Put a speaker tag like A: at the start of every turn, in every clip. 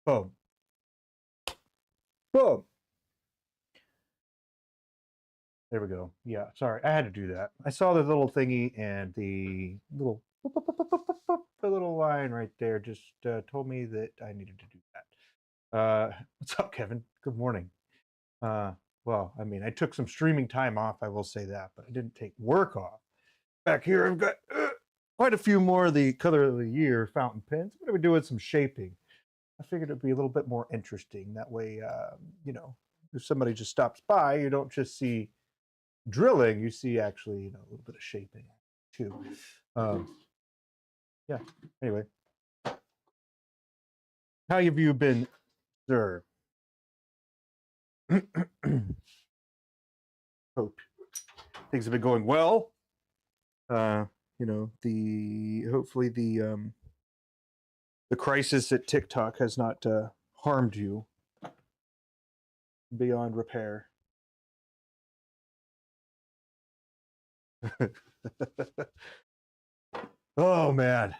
A: Boom. Boom. There we go. Yeah, sorry, I had to do that. I saw the little thingy and the little the little line right there just told me that I needed to do that. What's up, Kevin? Good morning. Well, I mean, I took some streaming time off, I will say that, but I didn't take work off. Back here, I've got quite a few more of the color of the year fountain pens. I'm going to be doing some shaping. I figured it'd be a little bit more interesting. That way, you know, if somebody just stops by, you don't just see drilling, you see actually, you know, a little bit of shaping too. Yeah, anyway. How have you been, sir? Hope things have been going well. You know, hopefully the crisis at TikTok has not harmed you beyond repair. Oh man,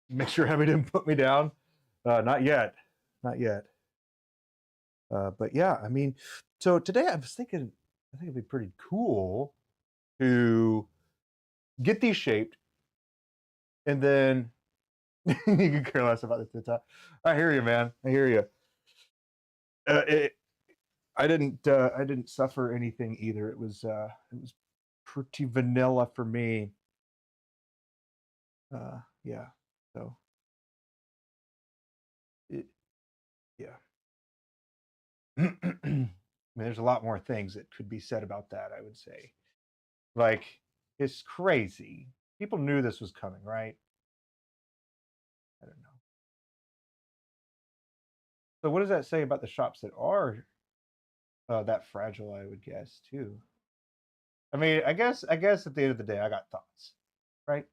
A: make sure Abbie didn't put me down. Not yet, not yet. But yeah, I mean, so today I was thinking, I think it'd be pretty cool to get these shaped, and then you can care less about this. I hear you, man. I hear you. I didn't suffer anything either. It was pretty vanilla for me. Yeah. So yeah. I mean, there's a lot more things that could be said about that, I would say. Like, it's crazy. People knew this was coming, right? I don't know. So what does that say about the shops that are that fragile, I would guess, too? I mean, I guess at the end of the day, I got thoughts, right?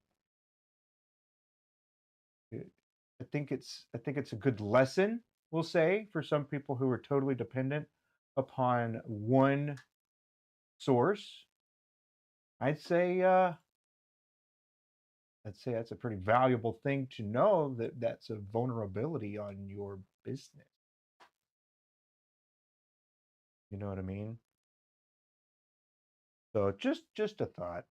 A: I think it's a good lesson, we'll say, for some people who are totally dependent upon one source. I'd say that's a pretty valuable thing to know, that that's a vulnerability on your business. You know what I mean? So just a thought.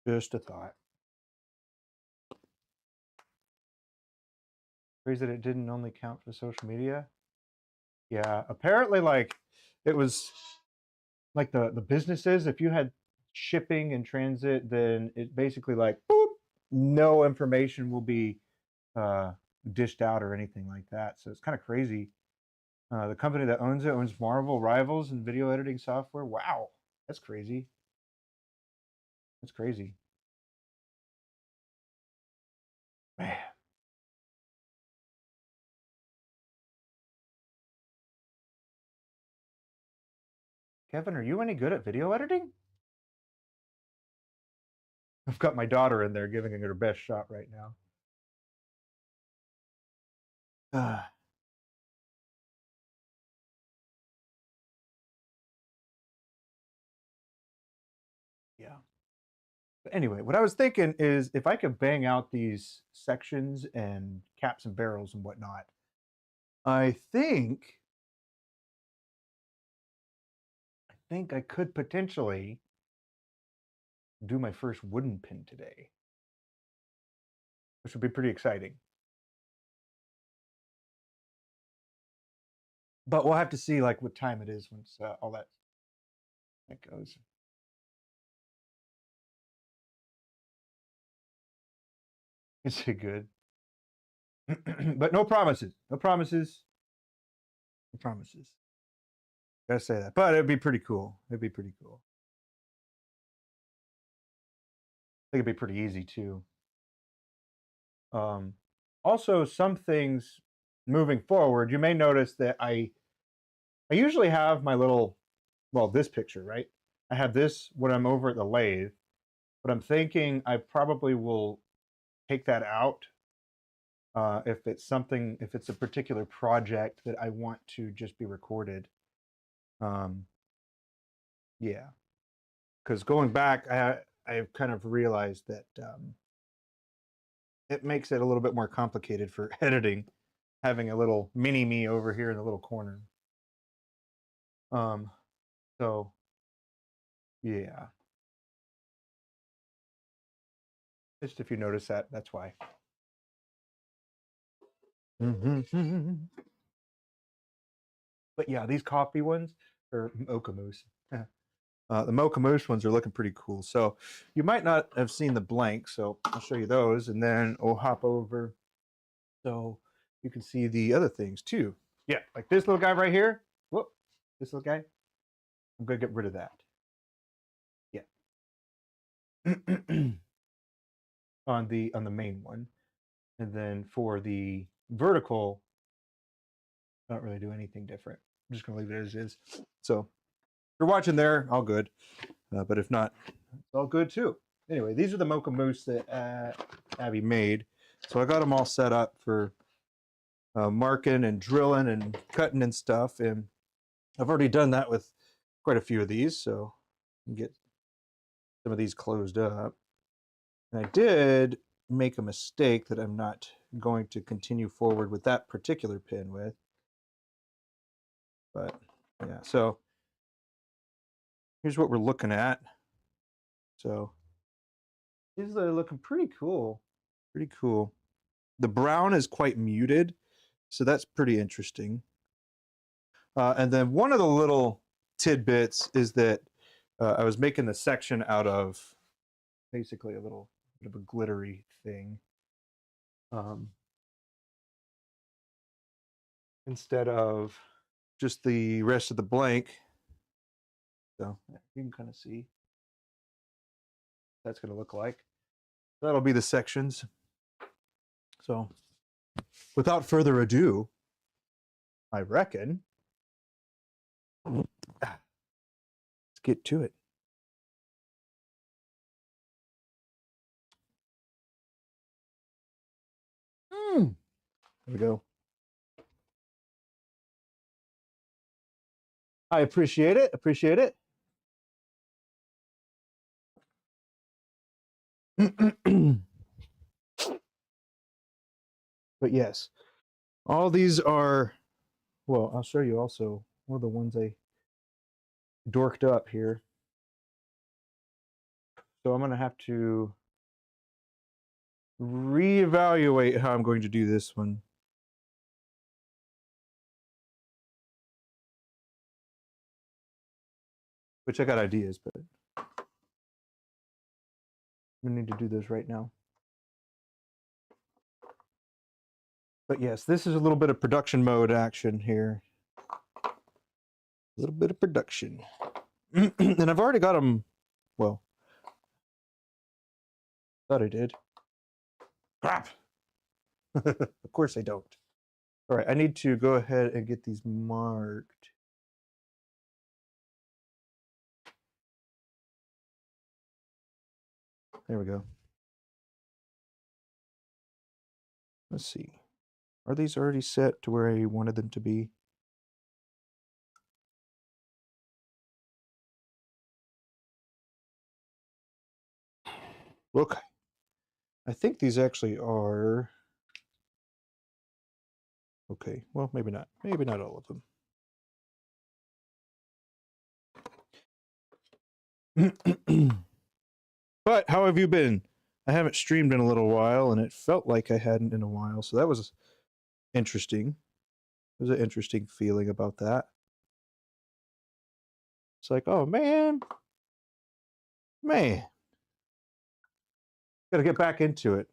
A: Just a thought. Crazy that it didn't only count for social media. Yeah, apparently, like, it was like the businesses, if you had shipping and transit, then it basically like boop, no information will be dished out or anything like that. So it's kind of crazy. The company that owns it owns Marvel Rivals and video editing software. Wow, that's crazy. That's crazy. Man. Kevin, are you any good at video editing? I've got my daughter in there giving it her best shot right now. Yeah. But anyway, what I was thinking is if I could bang out these sections and caps and barrels and whatnot, I think I could potentially do my first wooden pin today, which would be pretty exciting. But we'll have to see like what time it is once all that goes. Is it good? But no promises. No promises. No promises. Gotta say that. But it'd be pretty cool. It'd be pretty cool. I think it'd be pretty easy too. Also, some things moving forward, you may notice that I usually have my little, well, this picture, right? I have this when I'm over at the lathe, but I'm thinking I probably will take that out if it's a particular project that I want to just be recorded. Yeah, because going back, I've kind of realized that it makes it a little bit more complicated for editing, having a little mini me over here in the little corner. So yeah, just if you notice that, that's why. But yeah, these coffee ones or Mocha Mousse. The Mocha Mousse ones are looking pretty cool. So you might not have seen the blank, so I'll show you those, and then we'll hop over so you can see the other things too. Yeah, like this little guy right here. Whoop, this little guy. I'm gonna get rid of that. Yeah. on the main one, and then for the vertical, I don't really do anything different. I'm just gonna leave it as is. So if you're watching there, all good. But if not, it's all good too. Anyway, these are the Mocha Mousse that Abbie made. So I got them all set up for marking and drilling and cutting and stuff. And I've already done that with quite a few of these. So I can get some of these closed up. And I did make a mistake that I'm not going to continue forward with that particular pin with. But yeah, so here's what we're looking at. So these are looking pretty cool. Pretty cool. The brown is quite muted, so that's pretty interesting. And then one of the little tidbits is that I was making the section out of basically a little bit of a glittery thing. Instead of just the rest of the blank. So you can kind of see what that's going to look like. That'll be the sections. So without further ado, I reckon let's get to it. There we go. I appreciate it. Appreciate it. But yes, all these are, well, I'll show you also one of the ones I dorked up here. So I'm going to have to reevaluate how I'm going to do this one. Which I got ideas, but we need to do this right now. But yes, this is a little bit of production mode action here. A little bit of production. And I've already got them, well, thought I did. Crap! Of course I don't. All right, I need to go ahead and get these marked. There we go. Let's see. Are these already set to where I wanted them to be? Okay. I think these actually are. Okay, well, maybe not. Maybe not all of them. But how have you been? I haven't streamed in a little while, and it felt like I hadn't in a while, so that was interesting. There's an interesting feeling about that. It's like, oh man, gotta get back into it.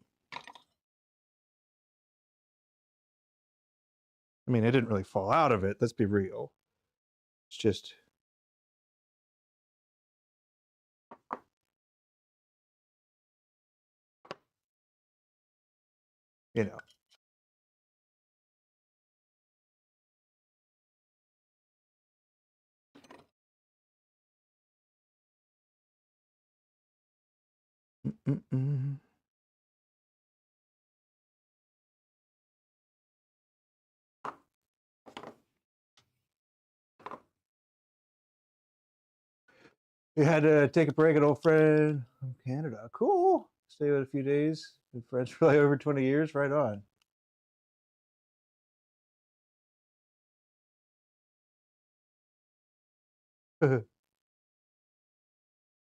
A: I mean, I didn't really fall out of it. Let's be real. It's just, you know. Mm-mm-mm. We had to take a break. An old friend from Canada. Cool. Stay with a few days. Been friends for like over 20 years. Right on.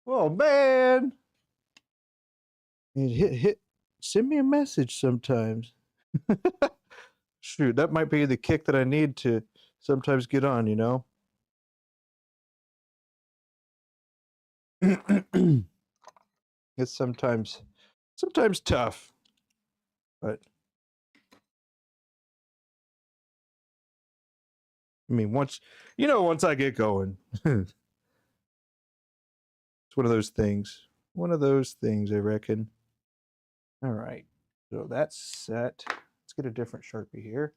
A: Oh man. Hit. Send me a message sometimes. Shoot, that might be the kick that I need to sometimes get on, you know? It's sometimes tough, but I mean, once I get going, it's one of those things. One of those things, I reckon. All right, so that's set. Let's get a different Sharpie here.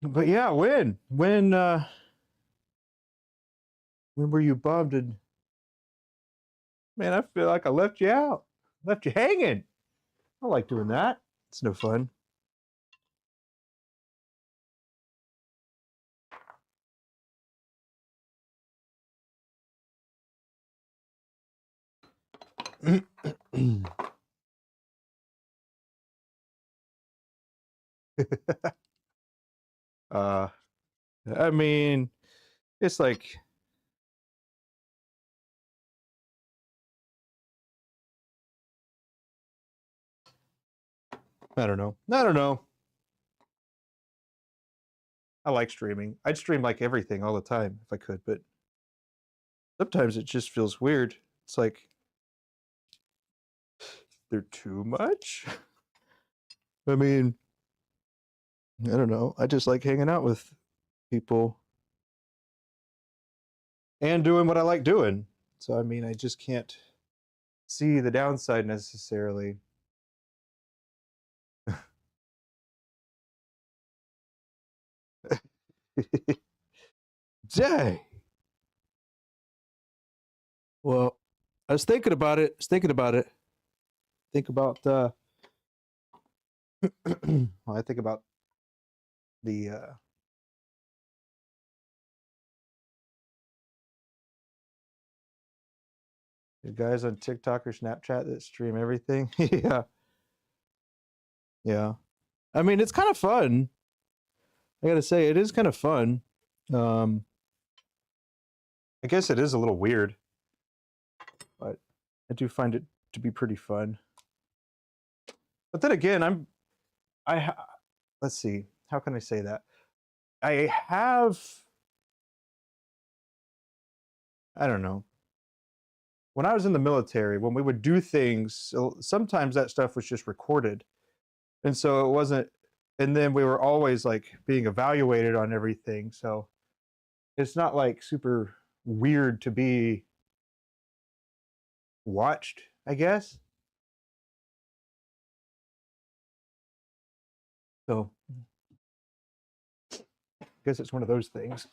A: But yeah, when were you bummed? And man, I feel like I left you out, left you hanging. I don't like doing that. It's no fun. uh, I mean, it's like I don't know. I don't know. I like streaming. I'd stream like everything all the time if I could, but sometimes it just feels weird. It's like they're too much. I mean, I don't know. I just like hanging out with people and doing what I like doing. So I mean, I just can't see the downside necessarily. Dang. Well, I was thinking about it. I was thinking about it. Think about well, I think about the guys on TikTok or Snapchat that stream everything. Yeah. Yeah. I mean, it's kind of fun. I gotta say, it is kind of fun. Um, I guess it is a little weird, but I do find it to be pretty fun. But then again, let's see, how can I say that? I have, I don't know. When I was in the military, when we would do things, sometimes that stuff was just recorded. And so it wasn't, and then we were always like being evaluated on everything. So it's not like super weird to be watched, I guess. So I guess it's one of those things.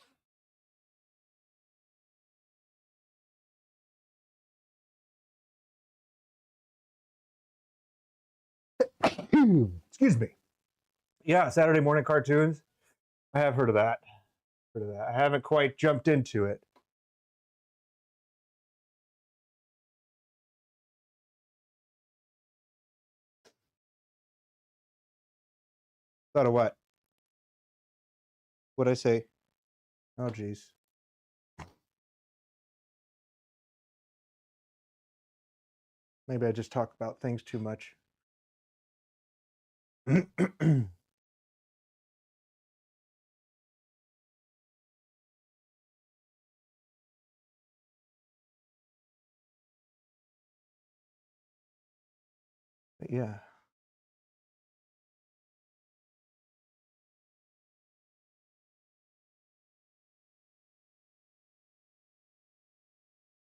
A: Excuse me. Yeah, Saturday morning cartoons. I have heard of that. Heard of that. I haven't quite jumped into it. Thought of what? What'd I say? Oh, geez. Maybe I just talk about things too much. But yeah.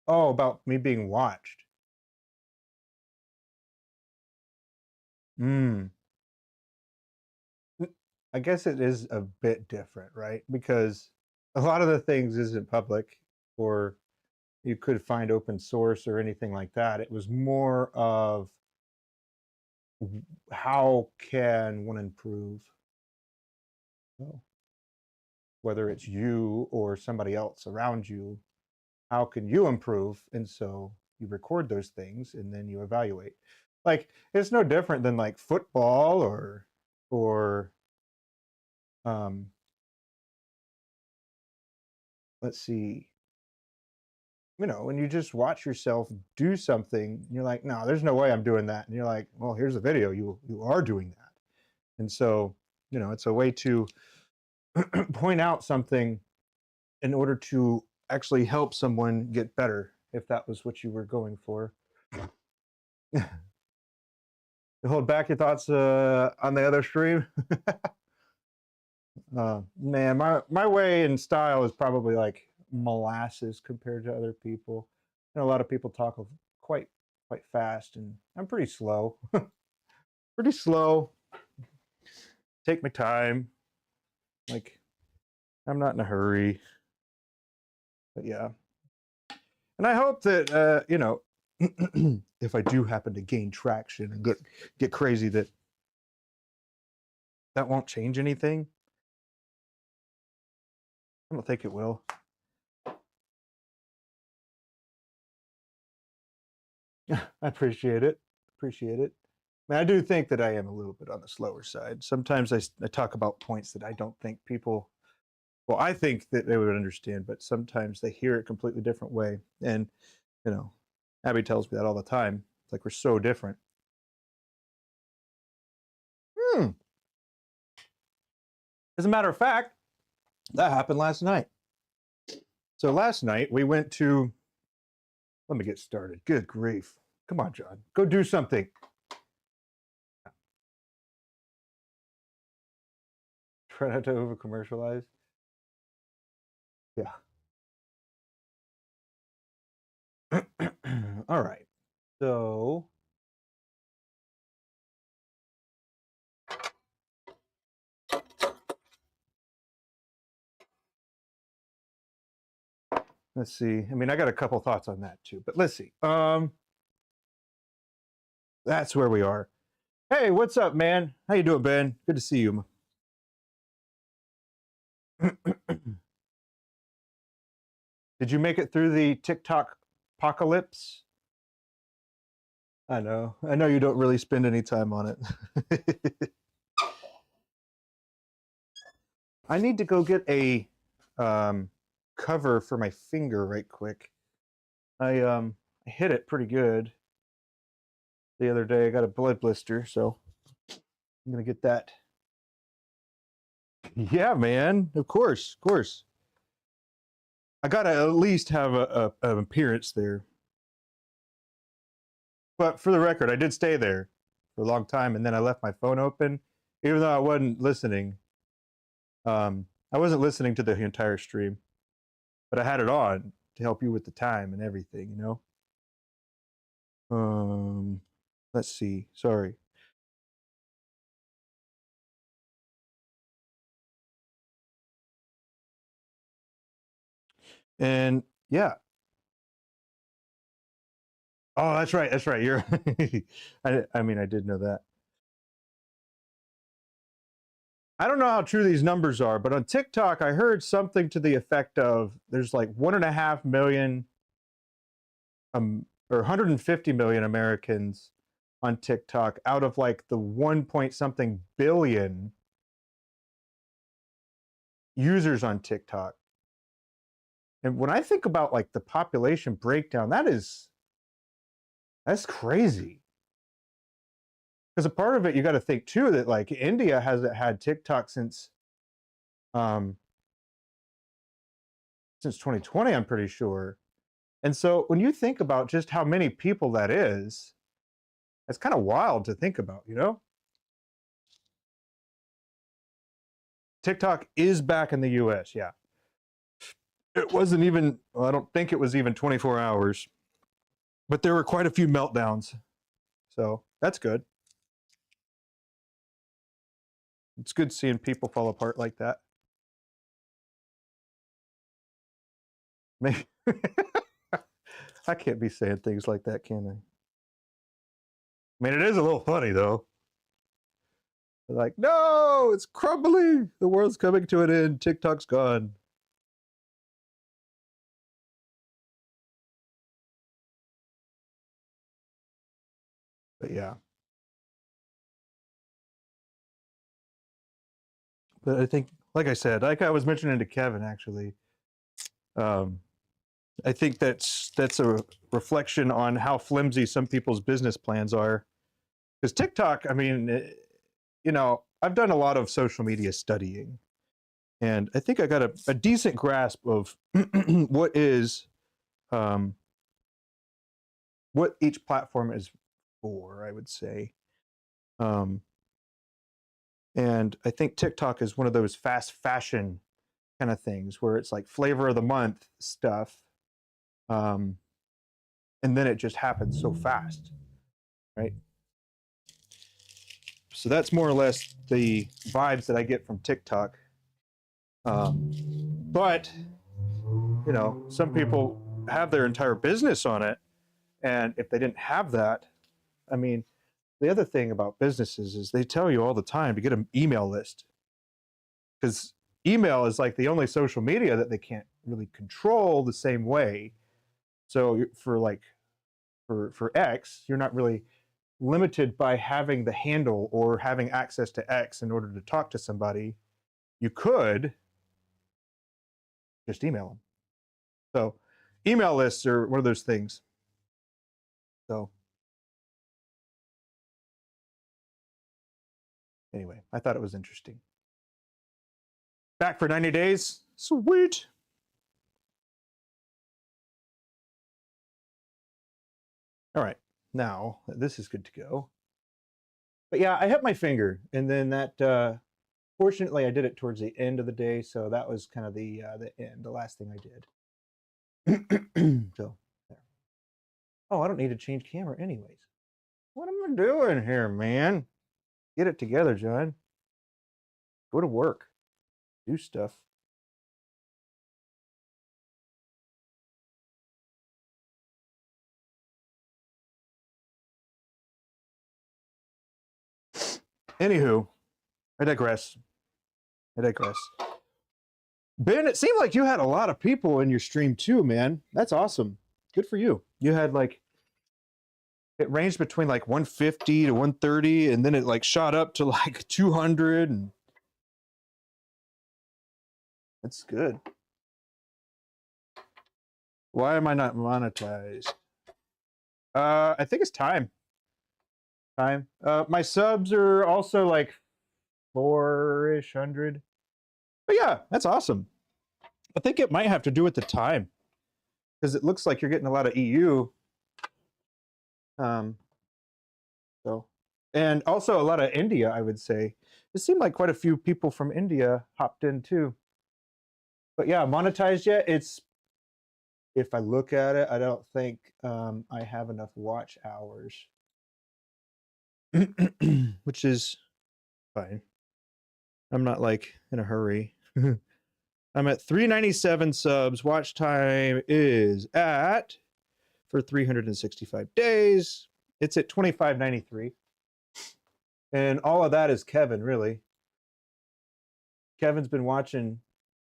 A: Oh, about me being watched. Hmm. I guess it is a bit different, right? Because a lot of the things isn't public, or you could find open source or anything like that. It was more of how can one improve? So, whether it's you or somebody else around you. how can you improve? And so you record those things and then you evaluate. Like it's no different than like football or um let's see, when you just watch yourself do something, you're like, no, there's no way I'm doing that. And you're like, well, here's a video. You are doing that. And so, it's a way to point out something in order to actually help someone get better, if that was what you were going for. Hold back your thoughts on the other stream. Man, my way and style is probably like molasses compared to other people. A lot of people talk quite quite fast, and I'm pretty slow. Pretty slow. Take my time. Like I'm not in a hurry. But yeah, and I hope that if I do happen to gain traction and get crazy, that won't change anything. I don't think it will. I appreciate it. Appreciate it. I mean, I do think that I am a little bit on the slower side. Sometimes I talk about points that I don't think people, well, I think that they would understand, but sometimes they hear it a completely different way. And, Abbie tells me that all the time. It's like we're so different. As a matter of fact, that happened last night. So last night we went to, let me get started. Good grief. Come on, John. Go do something. Try not to over commercialize. Yeah. All right. So let's see. I mean, I got a couple thoughts on that too, but let's see. That's where we are. Hey, what's up, man? How you doing, Ben? Good to see you. Did you make it through the TikTok apocalypse? I know you don't really spend any time on it. I need to go get a cover for my finger right quick. I hit it pretty good the other day. I got a blood blister, so I'm gonna get that. Yeah, man. Of course. I gotta at least have an appearance there. But for the record, I did stay there for a long time, and then I left my phone open, even though I wasn't listening. I wasn't listening to the entire stream, but I had it on to help you with the time and everything, Let's see. Sorry. And yeah. Oh, that's right. That's right. You're. I mean, I did know that. I don't know how true these numbers are, but on TikTok, I heard something to the effect of there's like 1.5 million, or 150 million Americans on TikTok out of like the 1 point something billion users on TikTok. And when I think about like the population breakdown, that's crazy. Because a part of it, you got to think too that like India hasn't had TikTok since 2020, I'm pretty sure. And so when you think about just how many people that is, it's kind of wild to think about, TikTok is back in the US, yeah. It wasn't even, well, I don't think it was even 24 hours, but there were quite a few meltdowns. So that's good. It's good seeing people fall apart like that. Maybe I can't be saying things like that, can I? I mean, it is a little funny though. Like, no, it's crumbling. The world's coming to an end. TikTok's gone. But yeah. But I think, like I said, like I was mentioning to Kevin, actually, I think that's a reflection on how flimsy some people's business plans are. Because TikTok, I mean, you know, I've done a lot of social media studying, and I think I got a decent grasp of what is, what each platform is for, I would say. And I think TikTok is one of those fast fashion kind of things where it's like flavor of the month stuff. And then it just happens so fast, right? So that's more or less the vibes that I get from TikTok. But, you know, some people have their entire business on it. And if they didn't have that, I mean, the other thing about businesses is they tell you all the time to get an email list, because email is like the only social media that they can't really control the same way. So for like for X, you're not really limited by having the handle or having access to X in order to talk to somebody. You could just email them. So email lists are one of those things. So anyway, I thought it was interesting. Back for 90 days. Sweet. All right, now this is good to go. But yeah, I hit my finger, and then that, fortunately, I did it towards the end of the day, so that was kind of the end, the last thing I did. So, there. Oh, I don't need to change camera anyways. What am I doing here, man? Get it together, John. Go to work. Do stuff. Anywho, I digress. I digress. Ben, it seemed like you had a lot of people in your stream too, man. That's awesome. Good for you. You had like, it ranged between like 150 to 130, and then it like shot up to like 200, and that's good. Why am I not monetized? I think it's time. My subs are also like 4-ish hundred. But yeah, that's awesome. I think it might have to do with the time, because it looks like you're getting a lot of EU. So, and also a lot of India, I would say. It seemed like quite a few people from India hopped in too. But yeah, monetized yet? It's, if I look at it, I don't think I have enough watch hours, which is fine. I'm not like in a hurry. I'm at 397 subs. Watch time is at, for 365 days, it's at 2593. And all of that is Kevin, really. Kevin's been watching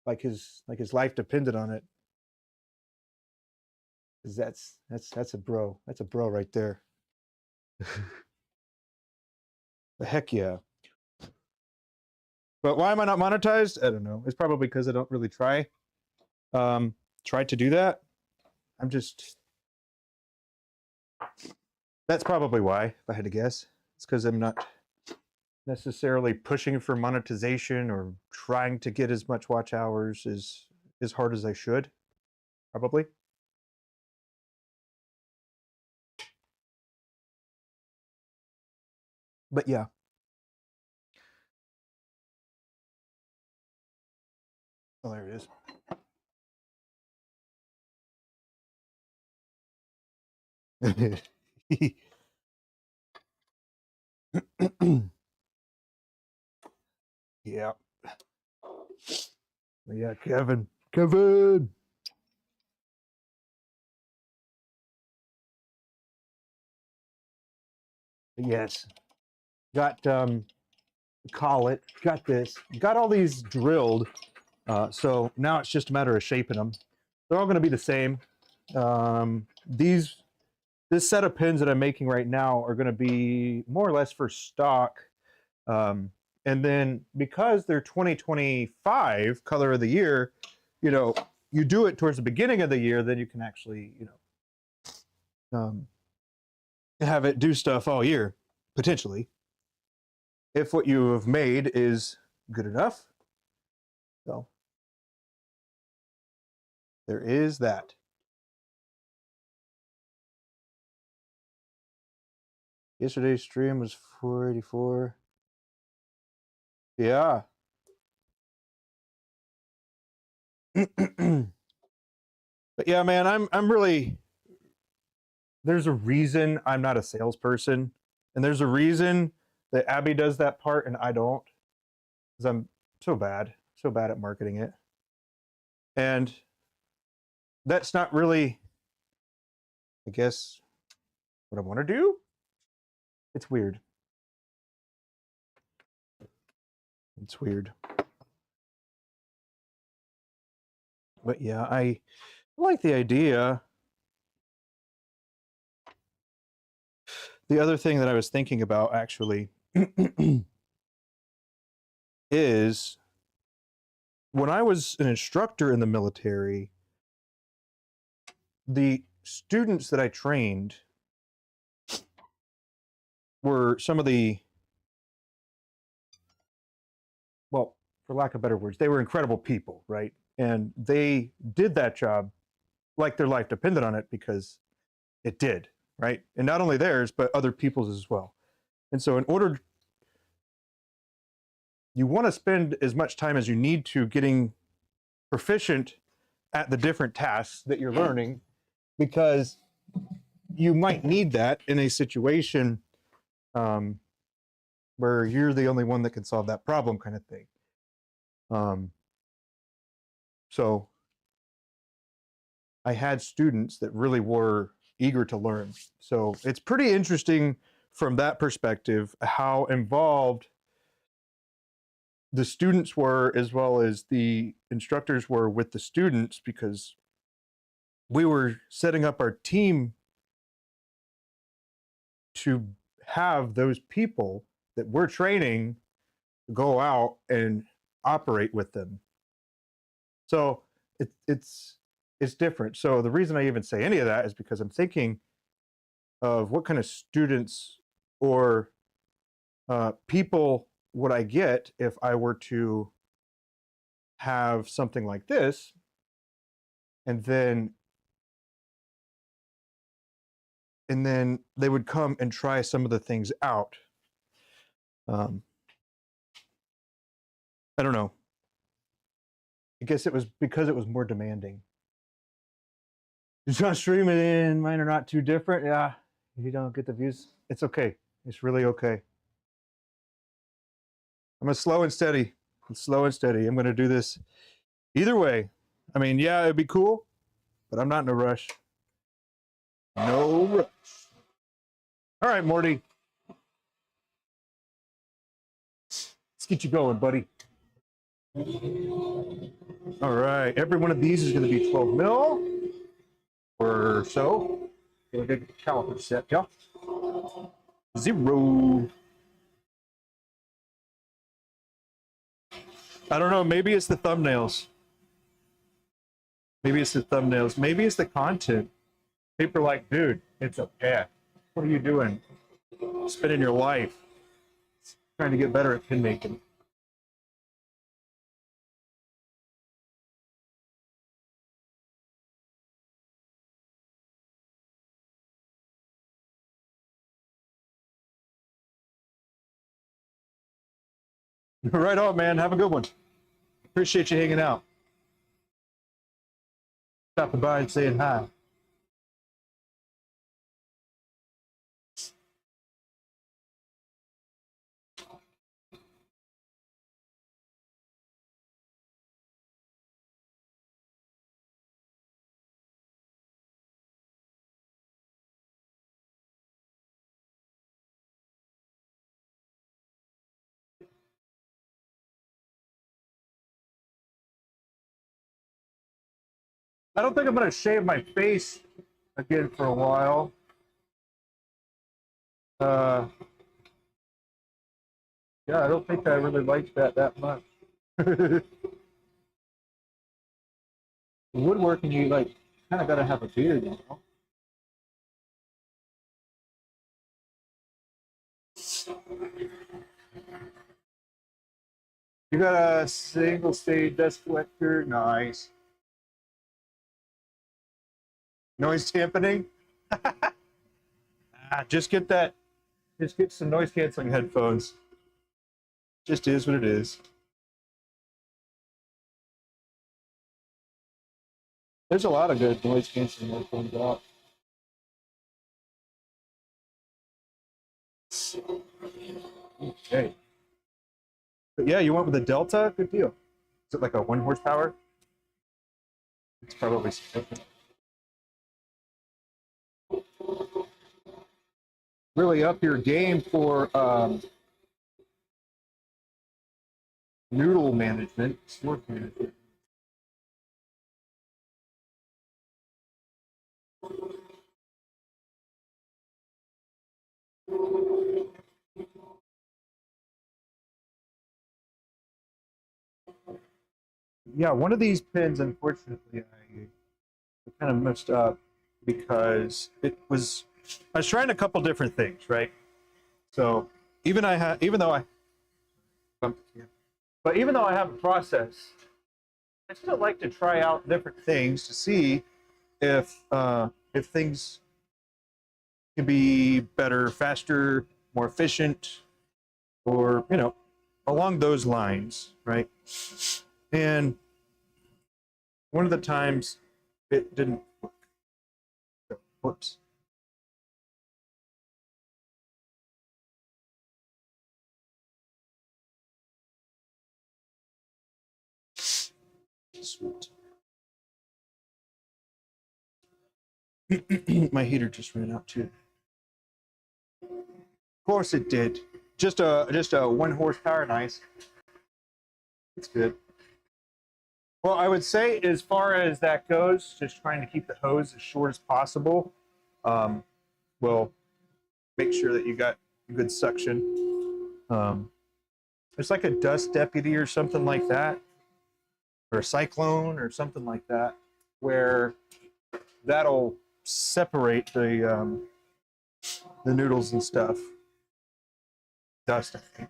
A: like his life depended on it. Cause that's a bro. That's a bro right there. The heck yeah. But why am I not monetized? I don't know. It's probably because I don't really try to do that. I'm just, that's probably why, if I had to guess. It's because I'm not necessarily pushing for monetization or trying to get as much watch hours as hard as I should, probably. But yeah. Oh, there it is. Yeah. Yeah, Kevin. Kevin. Yes. Got collet. Got this. Got all these drilled. So now it's just a matter of shaping them. They're all going to be the same. These this set of pins that I'm making right now are going to be more or less for stock. And then because they're 2025 color of the year, you know, you do it towards the beginning of the year, then you can actually, you know, have it do stuff all year, potentially, if what you have made is good enough. So there is that. Yesterday's stream was 484. Yeah. But yeah, man, I'm really, there's a reason I'm not a salesperson, and there's a reason that Abbie does that part and I don't, because I'm so bad at marketing it. And that's not really, I guess, what I want to do. It's weird. It's weird. But yeah, I like the idea. The other thing that I was thinking about actually is when I was an instructor in the military, the students that I trained were some of the, well, for lack of better words, they were incredible people, right? And they did that job like their life depended on it, because it did, right? And not only theirs, but other people's as well. And so in order, you want to spend as much time as you need to getting proficient at the different tasks that you're learning, because you might need that in a situation where you're the only one that can solve that problem, kind of thing. So I had students that really were eager to learn. So it's pretty interesting from that perspective how involved the students were, as well as the instructors were with the students, because we were setting up our team to have those people that we're training go out and operate with them. So it's different. So the reason I even say any of that is because I'm thinking of what kind of students or people would I get if I were to have something like this, and then they would come and try some of the things out. I don't know. I guess it was because it was more demanding. It's not streaming in. Mine are not too different. Yeah, you don't get the views. It's okay. It's really okay. I'm a slow and steady. I'm slow and steady. I'm going to do this either way. I mean, yeah, it'd be cool, but I'm not in a rush. No rush. All right, Morty. Let's get you going, buddy. All right. Every one of these is going to be 12 mil or so. We'll get the caliper set, yeah. 0. I don't know. Maybe it's the thumbnails. Maybe it's the thumbnails. Maybe it's the content. People are like, dude, it's a pet. What are you doing? Spending your life trying to get better at pin making. Right on, man. Have a good one. Appreciate you hanging out. Stopping by and saying hi. I don't think I'm going to shave my face again for a while. Uh, yeah, I don't think I really liked that much. Woodworking, you like kind of got to have a beard, you know. You got a single stage dust collector, nice. Noise dampening. Just get that. Just get some noise canceling headphones. Just is what it is. There's a lot of good noise canceling headphones out. Okay. But yeah, you went with a Delta? Good deal. Is it like a 1 horsepower? It's probably significant. Really up your game for noodle management, source management. Yeah, one of these pins, unfortunately, I kind of messed up because I was trying a couple different things, right? So even though I but even though I have a process, I still like to try out different things to see if things can be better, faster, more efficient, or along those lines, right? And one of the times it didn't work. So, whoops. Sweet. My heater just ran out too. Of course it did. Just a 1 horsepower, nice. It's good. Well, I would say as far as that goes, just trying to keep the hose as short as possible. Will make sure that you got good suction. It's like a dust deputy or something like that, or a cyclone or something like that, where that'll separate the noodles and stuff. Dust, I think.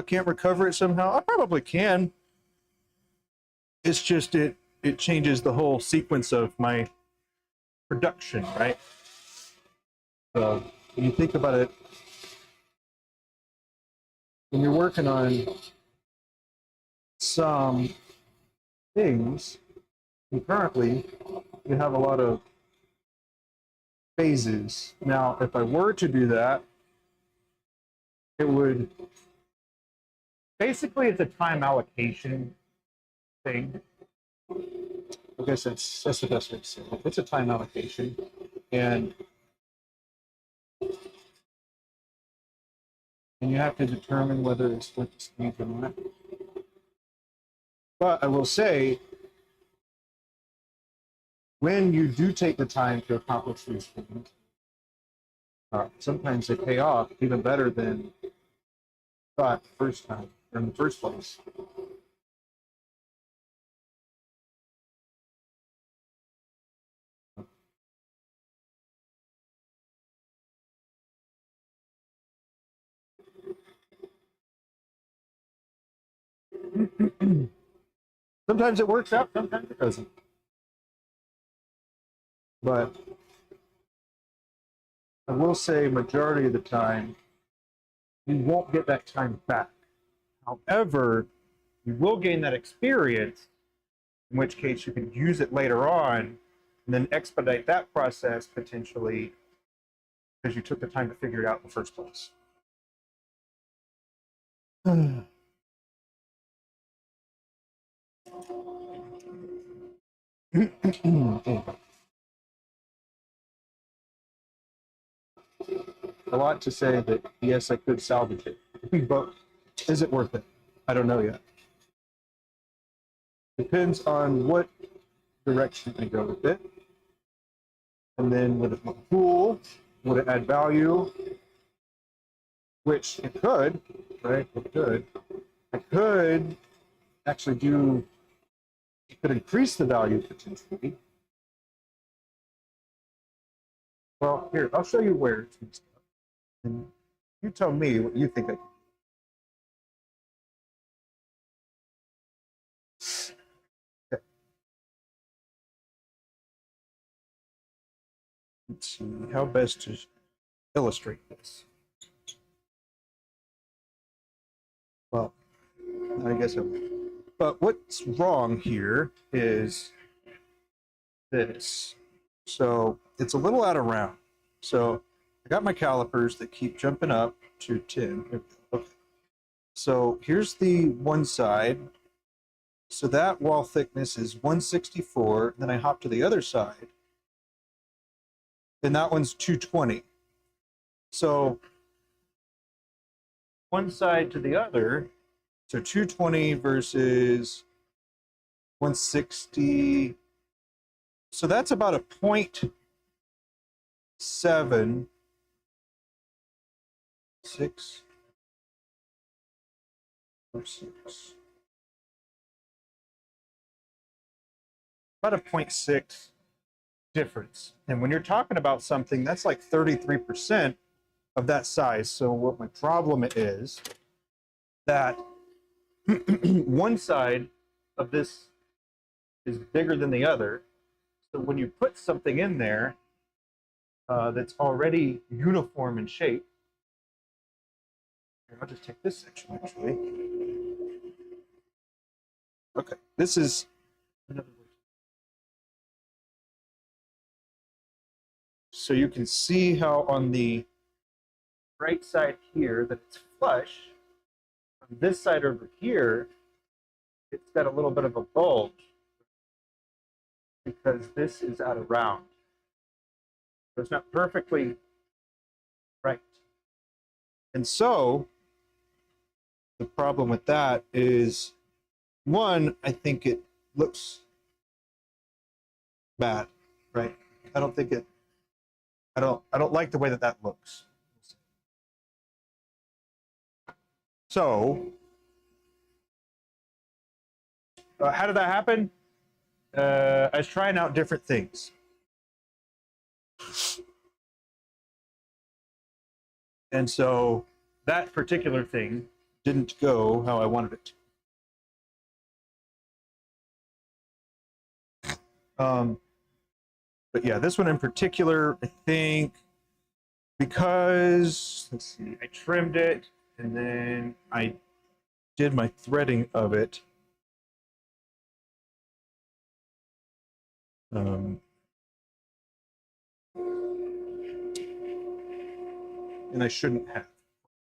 A: Can't recover it somehow. I probably can. It's just it changes the whole sequence of my production, right? So when you think about it, when you're working on some things concurrently, you have a lot of phases. Now, if I were to do that, it would basically, it's a time allocation thing. I guess that's the best way to say it. It's a time allocation, and you have to determine whether it's what the speed or not. But I will say, when you do take the time to accomplish these things, sometimes they pay off even better than thought the first time or in the first place. Sometimes it works out, sometimes it doesn't. But I will say, majority of the time, you won't get that time back. However, you will gain that experience, in which case you can use it later on and then expedite that process potentially because you took the time to figure it out in the first place. A lot to say that yes, I could salvage it, but is it worth it? I don't know yet. Depends on what direction I go with it. And then would it look cool? Would it add value? Which it could, right? It could. I could actually do, it could increase the value potentially. Well, here, I'll show you where it's mixed up. And you tell me what you think I can do. Okay. Let's see how best to illustrate this. Well, I guess I will. But what's wrong here is this. So it's a little out of round. So I got my calipers that keep jumping up to 10. Okay. So here's the one side. So that wall thickness is 164. Then I hop to the other side. And that one's 220. So one side to the other. So 220 versus 160. So that's about a 0.7, 6, or 6. About a 0.6 difference. And when you're talking about something, that's like 33% of that size. So what my problem is that one side of this is bigger than the other. So when you put something in there that's already uniform in shape, here, I'll just take this section actually. Okay, this is another way. So you can see how on the right side here that it's flush. On this side over here, it's got a little bit of a bulge because this is out of round. So it's not perfectly right. And so the problem with that is, one, I think it looks bad, right? I don't think it, I don't like the way that looks. So how did that happen? I was trying out different things. And so that particular thing didn't go how I wanted it to. But yeah, this one in particular, I think, because, let's see, I trimmed it and then I did my threading of it. And I shouldn't have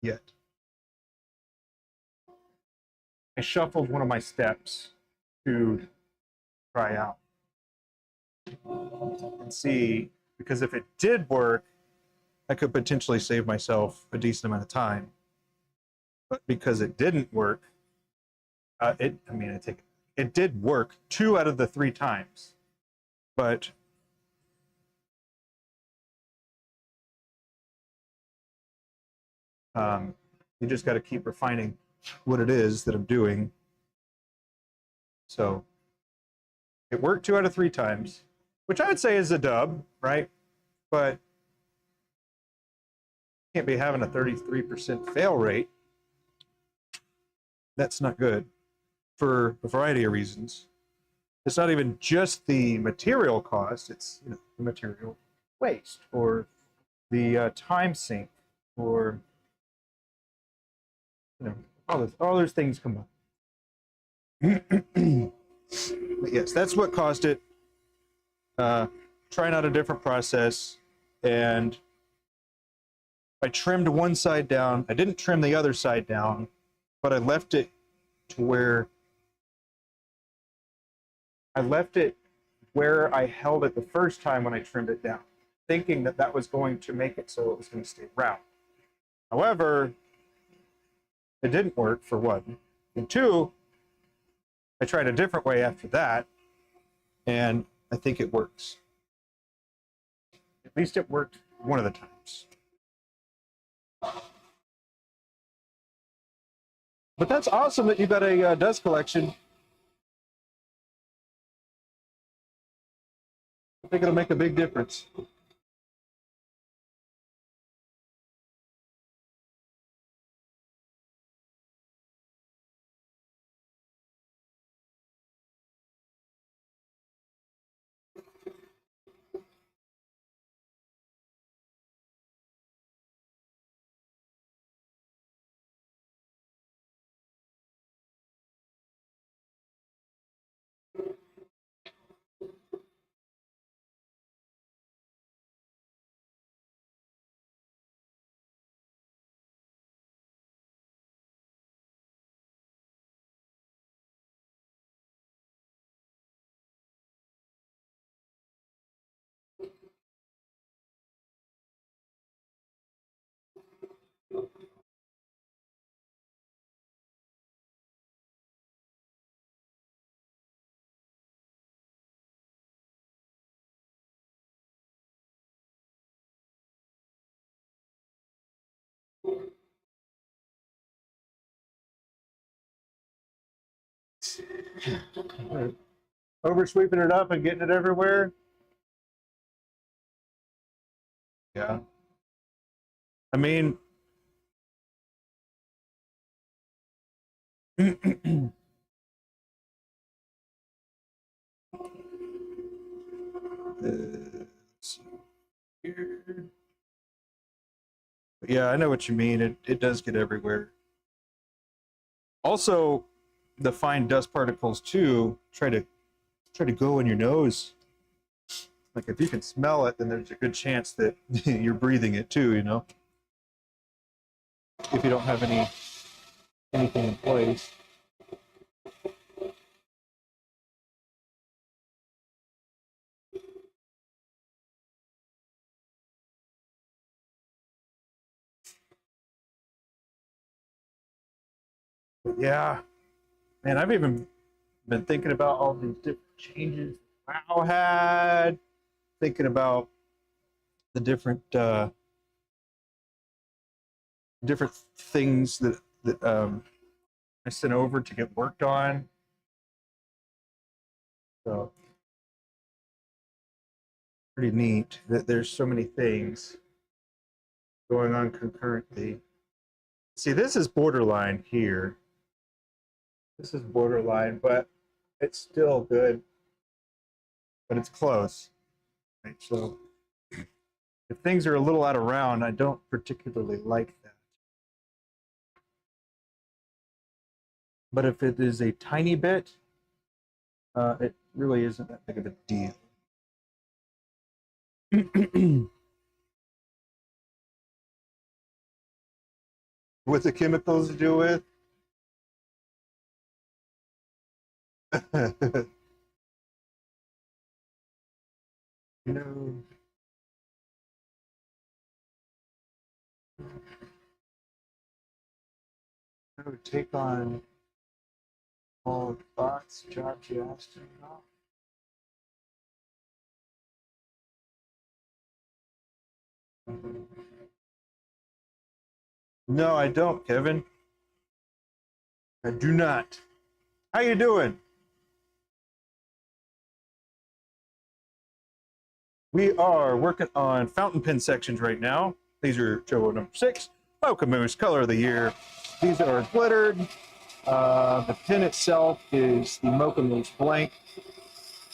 A: yet. I shuffled one of my steps to try out and see, because if it did work, I could potentially save myself a decent amount of time. But because it didn't work, it did work 2 out of the 3 times, but you just got to keep refining what it is that I'm doing. So it worked 2 out of 3 times, which I would say is a dub, right? But can't be having a 33% fail rate. That's not good for a variety of reasons. It's not even just the material cost, it's, you know, the material waste or the time sink, or, you know, all those things combined. But yes, that's what caused it. Trying out a different process, and I trimmed one side down. I didn't trim the other side down, but I left it to where I held it the first time when I trimmed it down, thinking that that was going to make it so it was going to stay round. However, it didn't work, for one. And two, I tried a different way after that, and I think it works. least it worked one of the times. But that's awesome that you got a dust collection. I think it'll make a big difference. Over sweeping it up and getting it everywhere. Yeah. I mean, yeah, I know what you mean. It does get everywhere. Also, the fine dust particles too try to go in your nose. Like if you can smell it, then there's a good chance that you're breathing it too, you know. If you don't have anything in place. But yeah, man, I've even been thinking about all these different changes Wow had, thinking about the different things that I sent over to get worked on. So pretty neat that there's so many things going on concurrently. See, this is borderline here. This is borderline, but it's still good. But it's close. Right? So if things are a little out of round, I don't particularly like that. But if it is a tiny bit, it really isn't that big of a deal. What the chemicals to do with? You know, I would take on all the thoughts, jobs you asked me about. No, I don't, Kevin. I do not. How you doing? We are working on fountain pen sections right now. These are Joe number 6, Mocha Mousse, color of the year. These are glittered. The pen itself is the Mocha Mousse blank.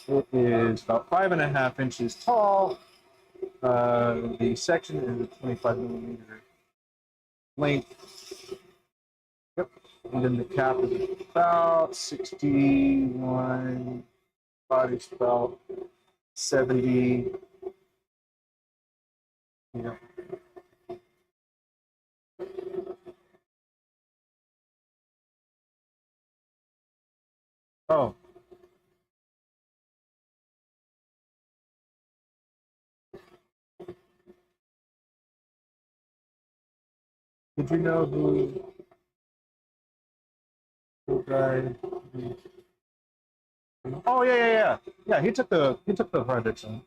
A: It is about 5.5 inches tall. The section is a 25 millimeter length. Yep. And then the cap is about 61. Body's about 70. Yeah. Oh. Did you know who guy? Oh yeah. Yeah, he took the projects on.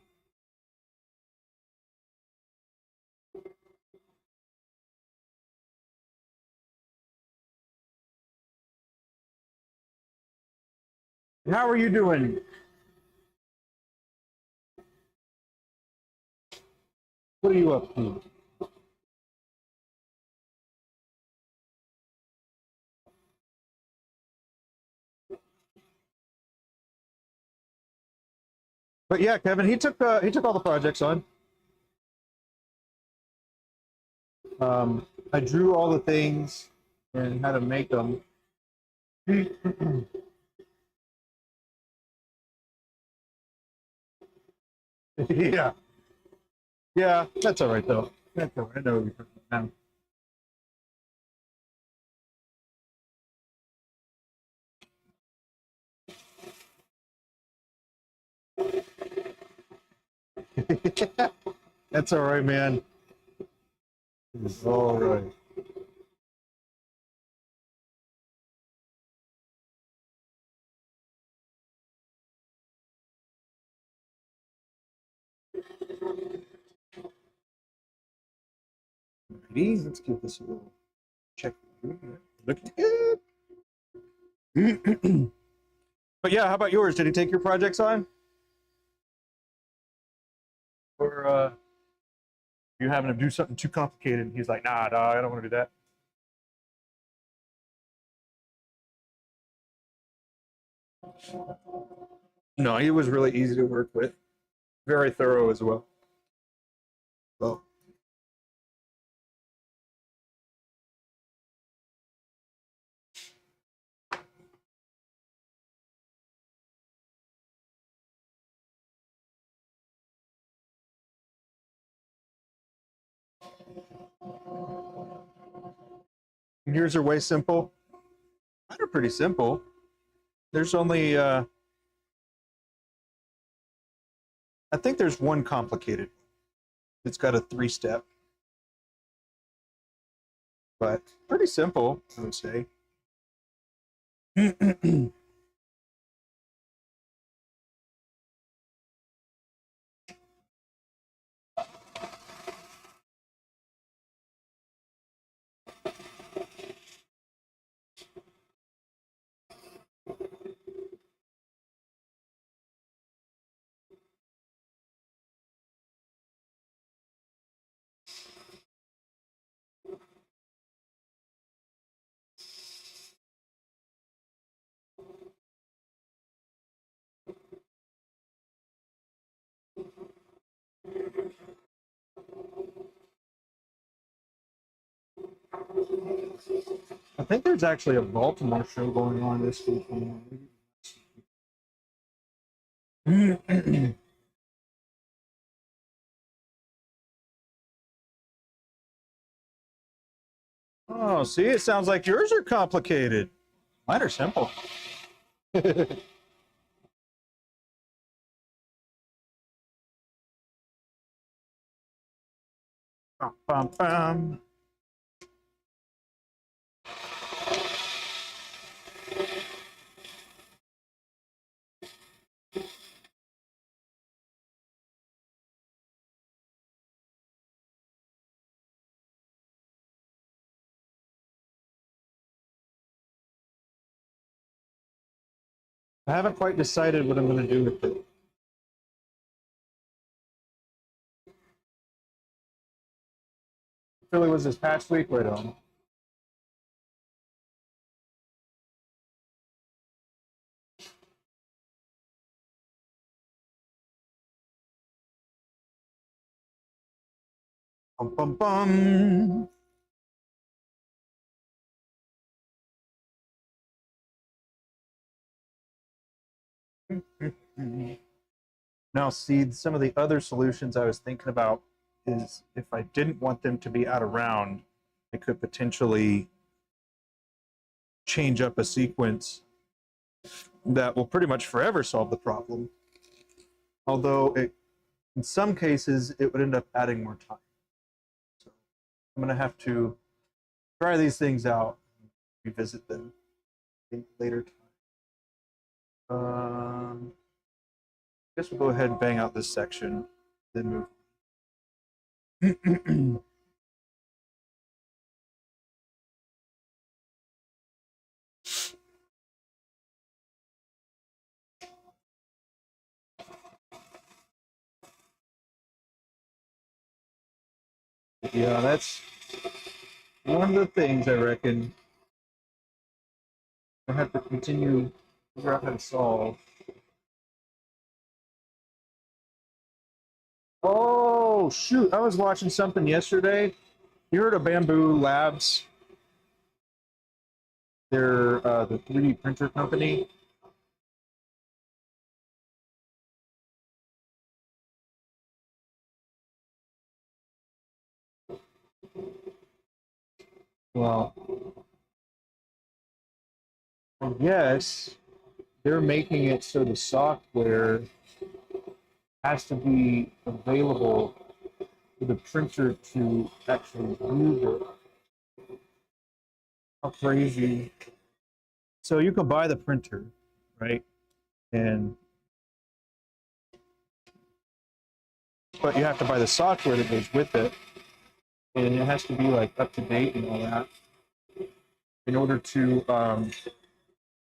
A: How are you doing? What are you up to? But yeah, Kevin, he took all the projects on. I drew all the things and how to make them. Yeah, yeah, that's all right though. That's all right. I know what you're talking about now. That's all right, man. It's all right. Alrighty, let's give this a little check. Looking good. But yeah, how about yours? Did he take your projects on? Or you having him do something too complicated and he's like, nah, dog, I don't want to do that. No, he was really easy to work with. Very thorough as well. Well, yours are way simple. Mine are pretty simple. There's only, I think there's one complicated. It's got a 3-step, but pretty simple, I would say. I think there's actually a Baltimore show going on this weekend. Oh, see, it sounds like yours are complicated. Mine are simple. Bum, bum, bum. I haven't quite decided what I'm going to do with it. Philly was this past week, right on. Bum, bum, bum. Now, see, some of the other solutions I was thinking about is if I didn't want them to be out of round, I could potentially change up a sequence that will pretty much forever solve the problem. Although in some cases, it would end up adding more time. So I'm going to have to try these things out, revisit them in later time. I guess we'll go ahead and bang out this section, then move. Yeah, that's one of the things I reckon I have to continue to figure out how to solve. Oh shoot! I was watching something yesterday. You heard of Bamboo Labs? They're the 3D printer company. Well, I guess they're making it so the software has to be available for the printer to actually use it. How crazy. So you can buy the printer, right? And but you have to buy the software that goes with it. And it has to be like up to date and all that in order to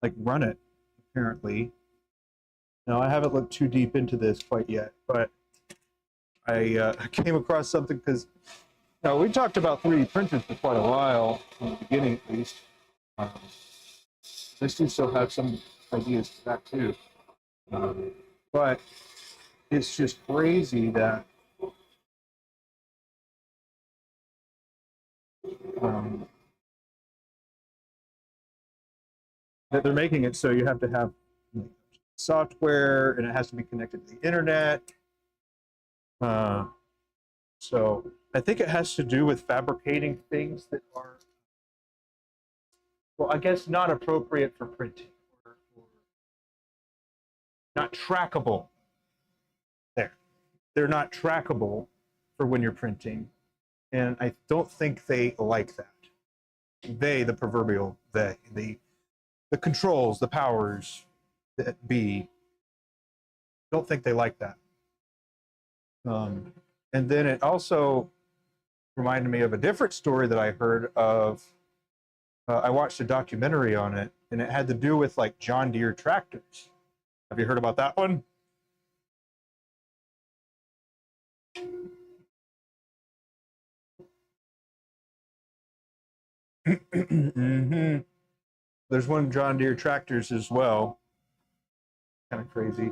A: like run it, apparently. Now I haven't looked too deep into this quite yet, but I came across something because we talked about 3D printers for quite a while, in the beginning at least. Um, I still have some ideas for that too. But it's just crazy that that they're making it so you have to have software and it has to be connected to the internet. So I think it has to do with fabricating things that are, well, I guess not appropriate for printing or not trackable. They're not trackable for when you're printing. And I don't think they like that. They, the proverbial they, the controls, the powers that be, don't think they like that. And then it also reminded me of a different story that I heard of. I watched a documentary on it, and it had to do with like John Deere tractors. Have you heard about that one? Mm-hmm. There's one John Deere tractors as well. Kind of crazy.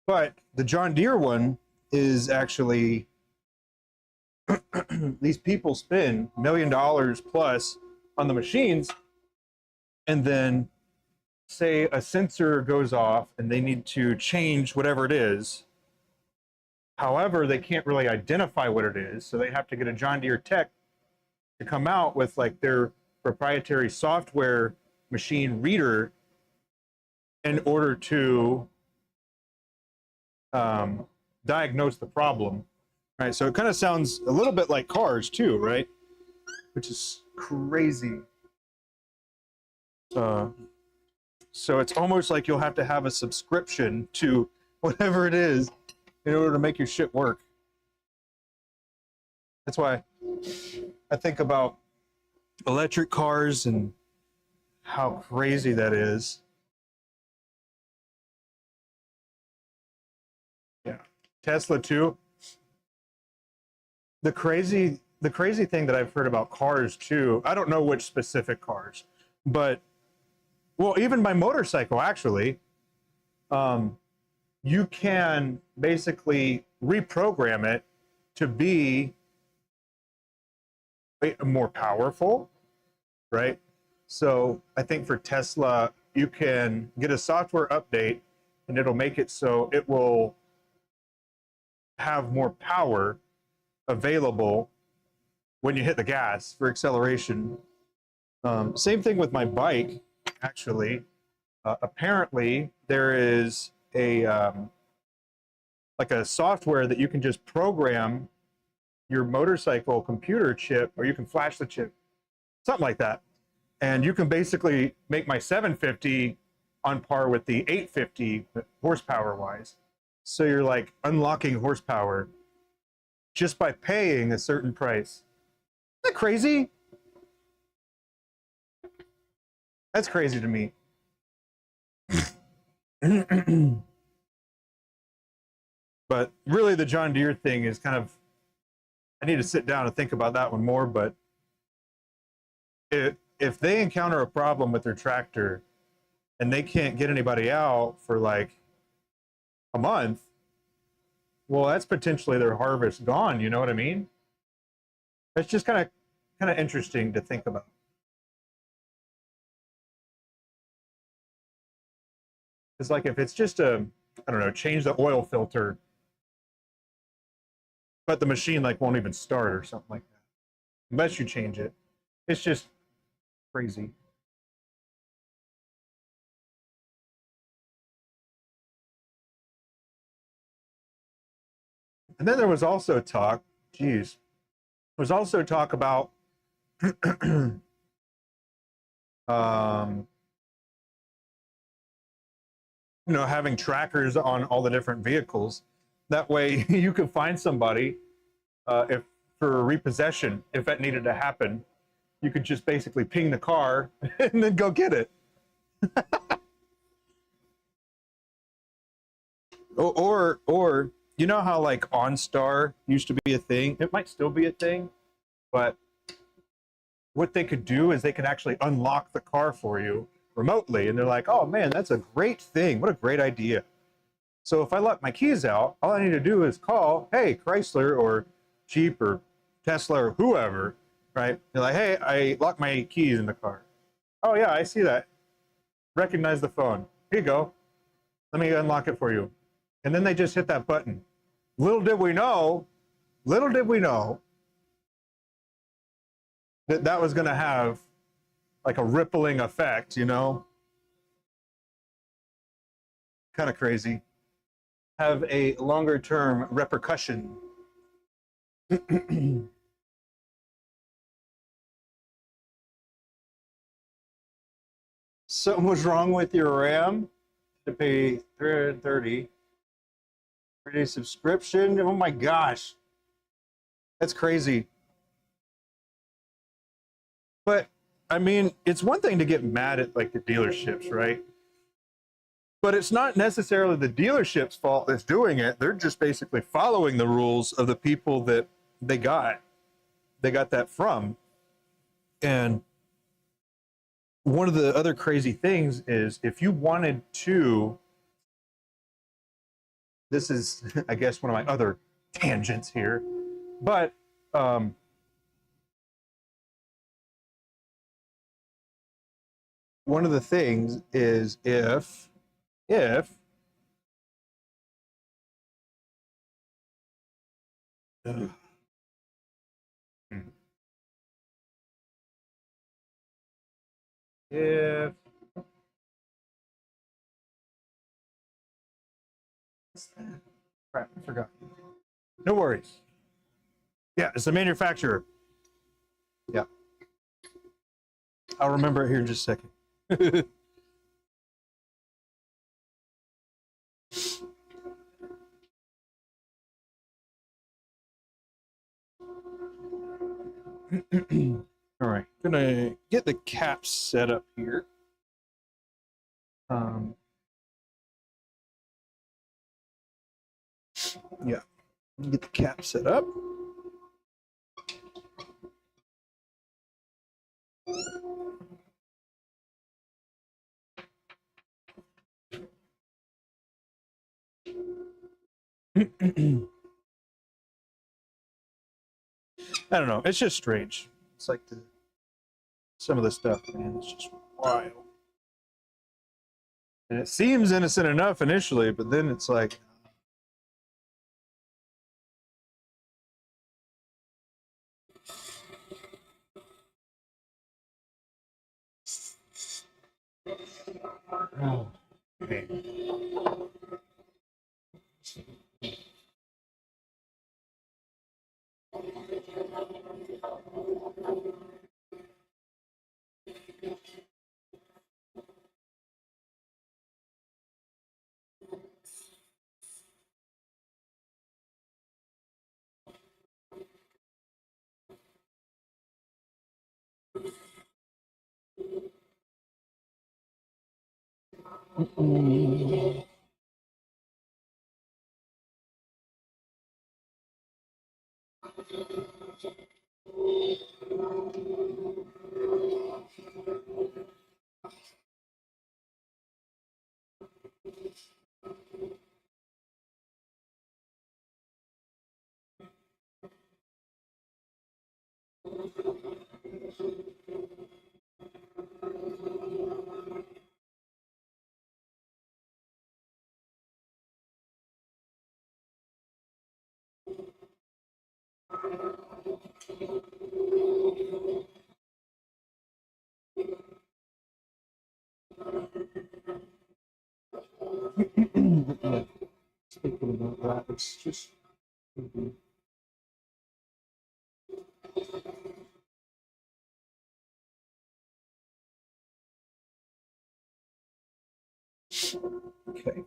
A: But the John Deere one is actually these people spend $1 million plus on the machines, and then say a sensor goes off and they need to change whatever it is. However, they can't really identify what it is, so they have to get a John Deere tech to come out with like their proprietary software machine reader in order to diagnose the problem. Right, so it kind of sounds a little bit like cars too, right? Which is crazy. So it's almost like you'll have to have a subscription to whatever it is in order to make your shit work. That's why I think about electric cars and how crazy that is. Yeah, Tesla too. The crazy thing that I've heard about cars too, I don't know which specific cars, but well, even my motorcycle actually, you can basically reprogram it to be more powerful, right? So I think for Tesla, you can get a software update and it'll make it so it will have more power available when you hit the gas for acceleration. Same thing with my bike, actually. Apparently, there is a like a software that you can just program your motorcycle computer chip, or you can flash the chip, something like that. And you can basically make my 750 on par with the 850 horsepower wise. So you're like unlocking horsepower just by paying a certain price. Isn't that crazy? That's crazy to me. But really, the John Deere thing is kind of, I need to sit down and think about that one more. But if they encounter a problem with their tractor and they can't get anybody out for like a month, well, that's potentially their harvest gone. You know what I mean? It's just kind of interesting to think about. It's like if it's just a, I don't know, change the oil filter, but the machine like won't even start or something like that, unless you change it. It's just crazy. And then there was also talk, geez, there was also talk about um, having trackers on all the different vehicles. That way you could find somebody if for repossession, if that needed to happen, you could just basically ping the car and then go get it. Or you know how like OnStar used to be a thing? It might still be a thing, but what they could do is they could actually unlock the car for you remotely. And they're like, oh man, that's a great thing. What a great idea. So if I lock my keys out, all I need to do is call, hey, Chrysler or Jeep or Tesla or whoever, right? They're like, hey, I locked my keys in the car. Oh yeah, I see that. Recognize the phone. Here you go. Let me unlock it for you. And then they just hit that button. Little did we know that that was going to have like a rippling effect, kind of crazy. Have a longer term repercussion. Something was wrong with your RAM to pay $330 3-day subscription. Oh my gosh, that's crazy. But I mean, it's one thing to get mad at like the dealerships, right? But it's not necessarily the dealership's fault that's doing it. They're just basically following the rules of the people that they got that from. And one of the other crazy things is if you wanted to, this is, I guess, one of my other tangents here, but one of the things is if ugh, if crap, I forgot. No worries. Yeah, it's the manufacturer. Yeah, I'll remember it here in just a second. All right, gonna get the cap set up here. Um, yeah, get the cap set up. I don't know. It's just strange. It's like some of the stuff, man. It's just wild. And it seems innocent enough initially, but then it's like, oh, man. Thinking about that, it's just. Okay.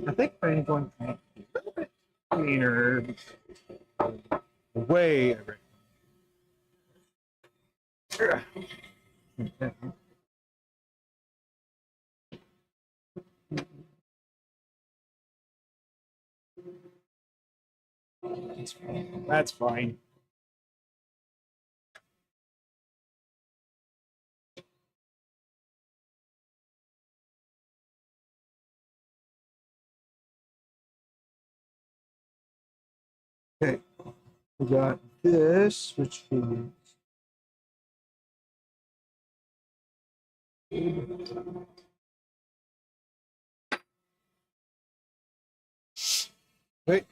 A: I think I'm going to make it a little bit cleaner. Way. That's fine. Okay, we got this, which is wait.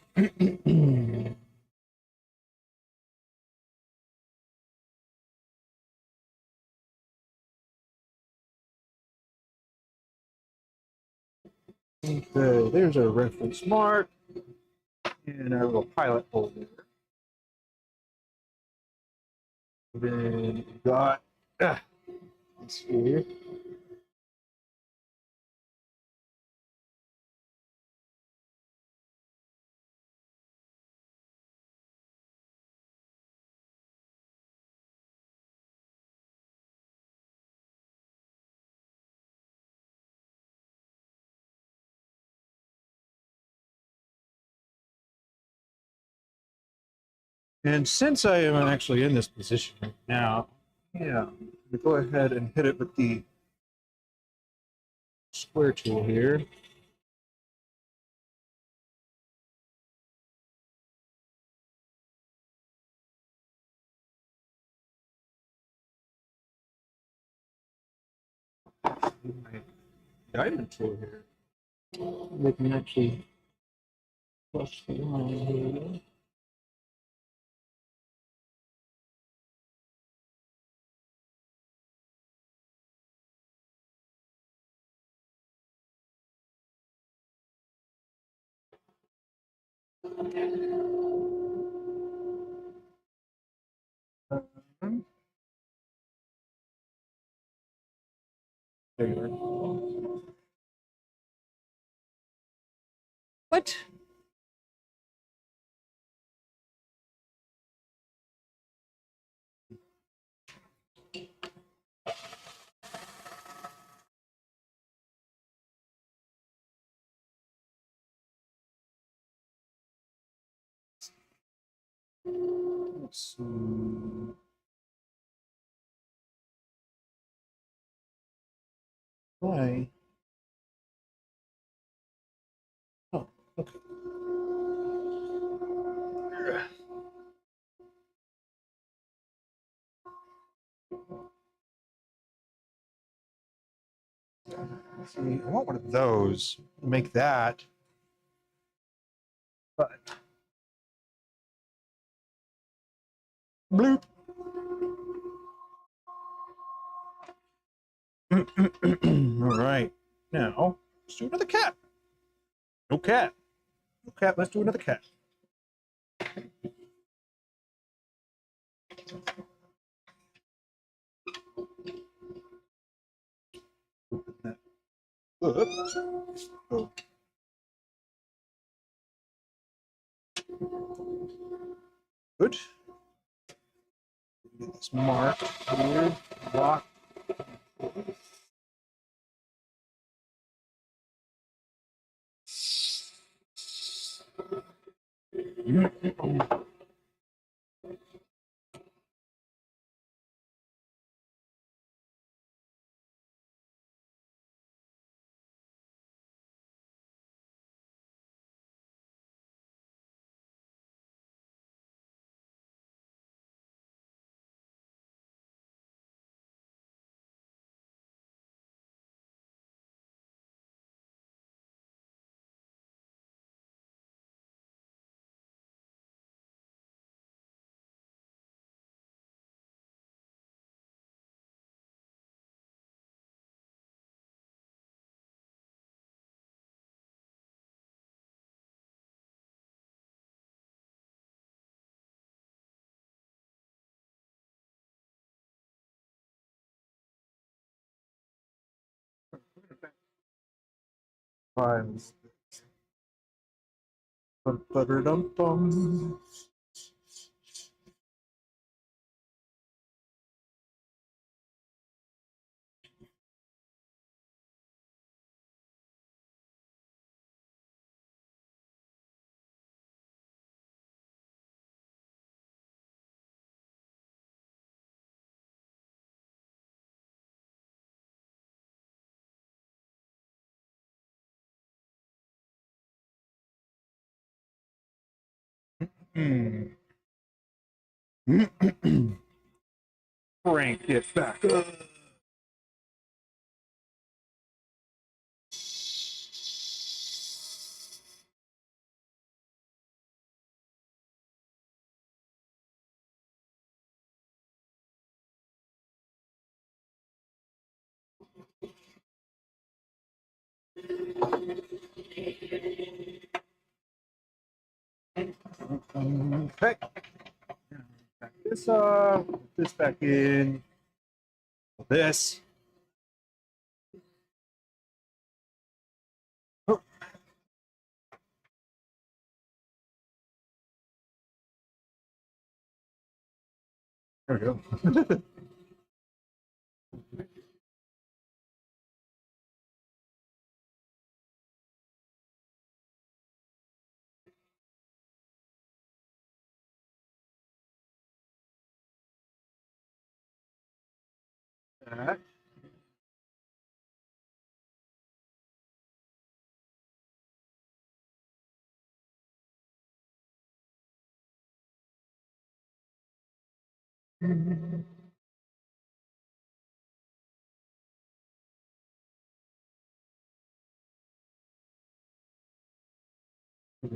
A: Okay, there's our reference mark and our little pilot hole there. Then we got this here. And since I am actually in this position right now, yeah, we go ahead and hit it with the square tool here. My diamond tool here. We can actually flush the line here. There you are. What? Let's see. Why? Oh, okay. See, I want one of those. Make that. But bloop. All right. Now let's do another cat. No cat. No cat. Let's do another cat. Oh. Good. Get this mark here. Lock. Fine. Dum. Crank it back up. Okay. Back this up. Put this back in. This. Oh, there we go. That.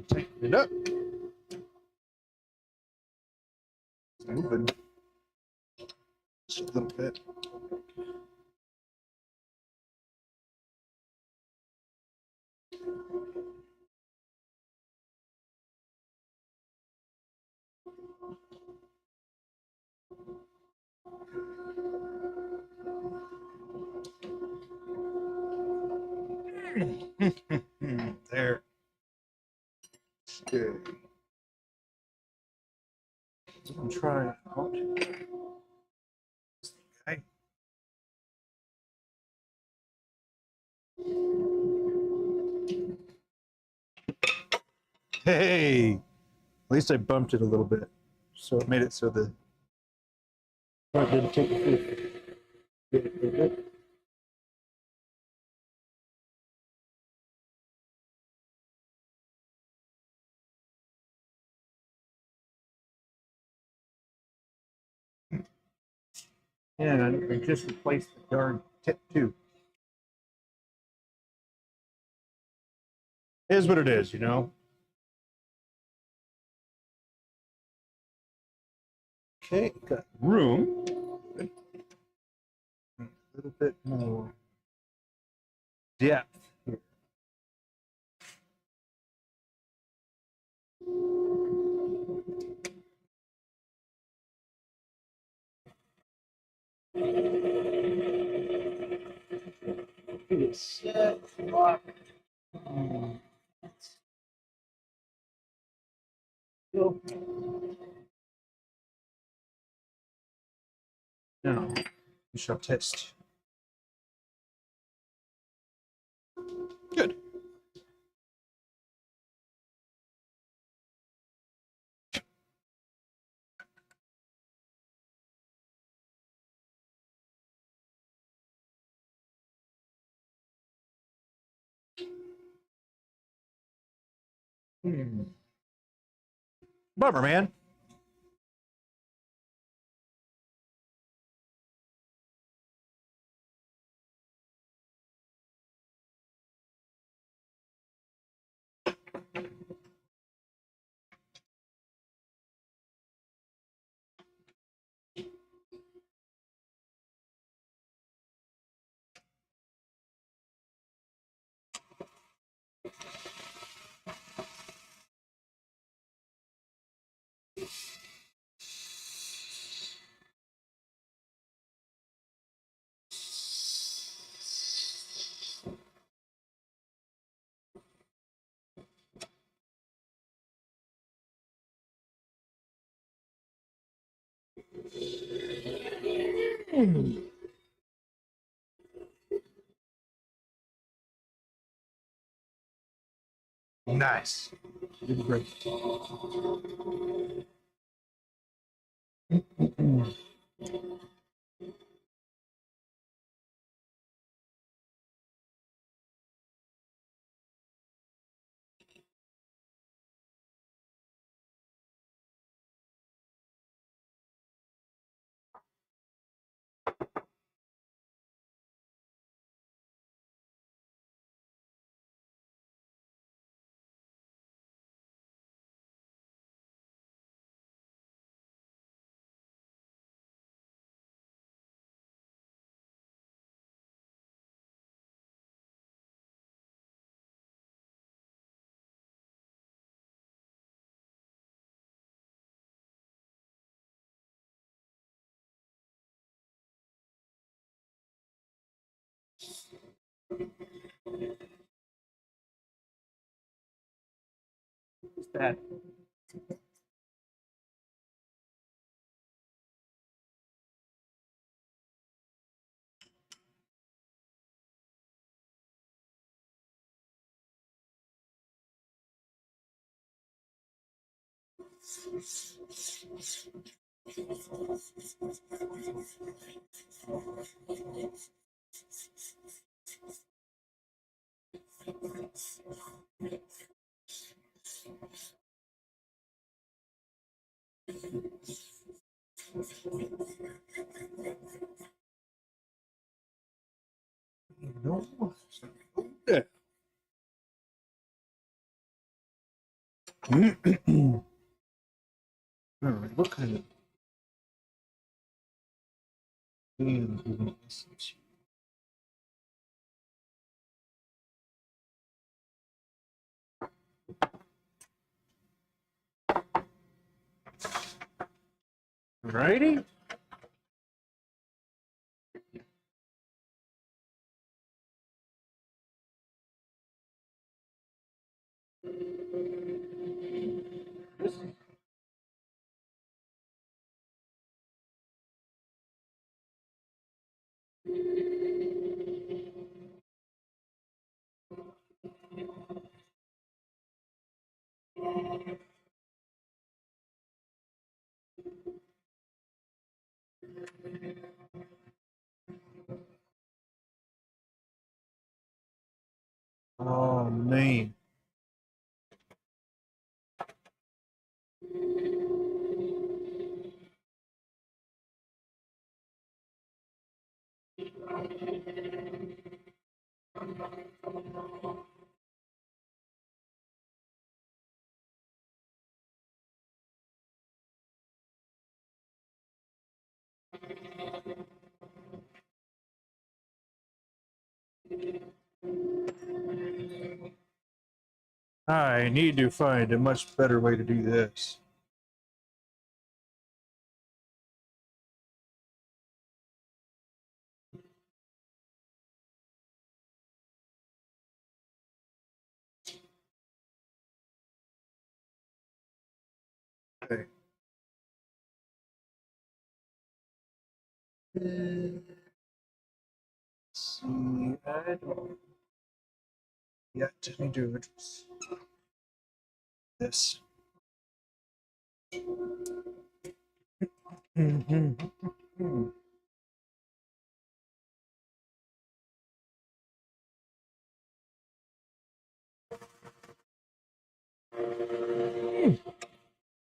A: Tighten it up. It's moving just a little bit. There. Okay. So I'm trying out. Okay. Hey, at least I bumped it a little bit, so it made it so the part didn't take the Yeah, and I just replaced the darn tip too. It is what it is, you know. Okay, got room. A little bit more depth here. Now, we shall test. Good. Bummer, man. Nice. You did great. What's that? No. Yeah. All right, what kind of things we want to listen to? Righty. Oh man. I need to find a much better way to do this. Okay. See, I don't yet need to address this.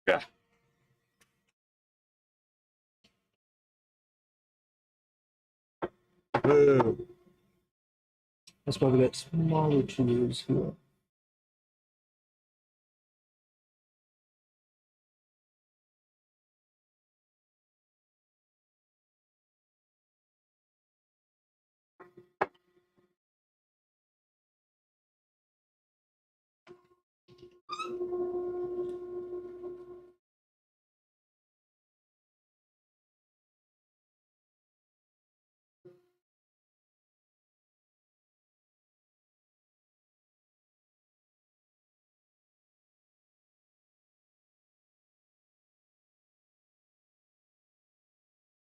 A: Yeah. Boo. That's why we got smaller tools here.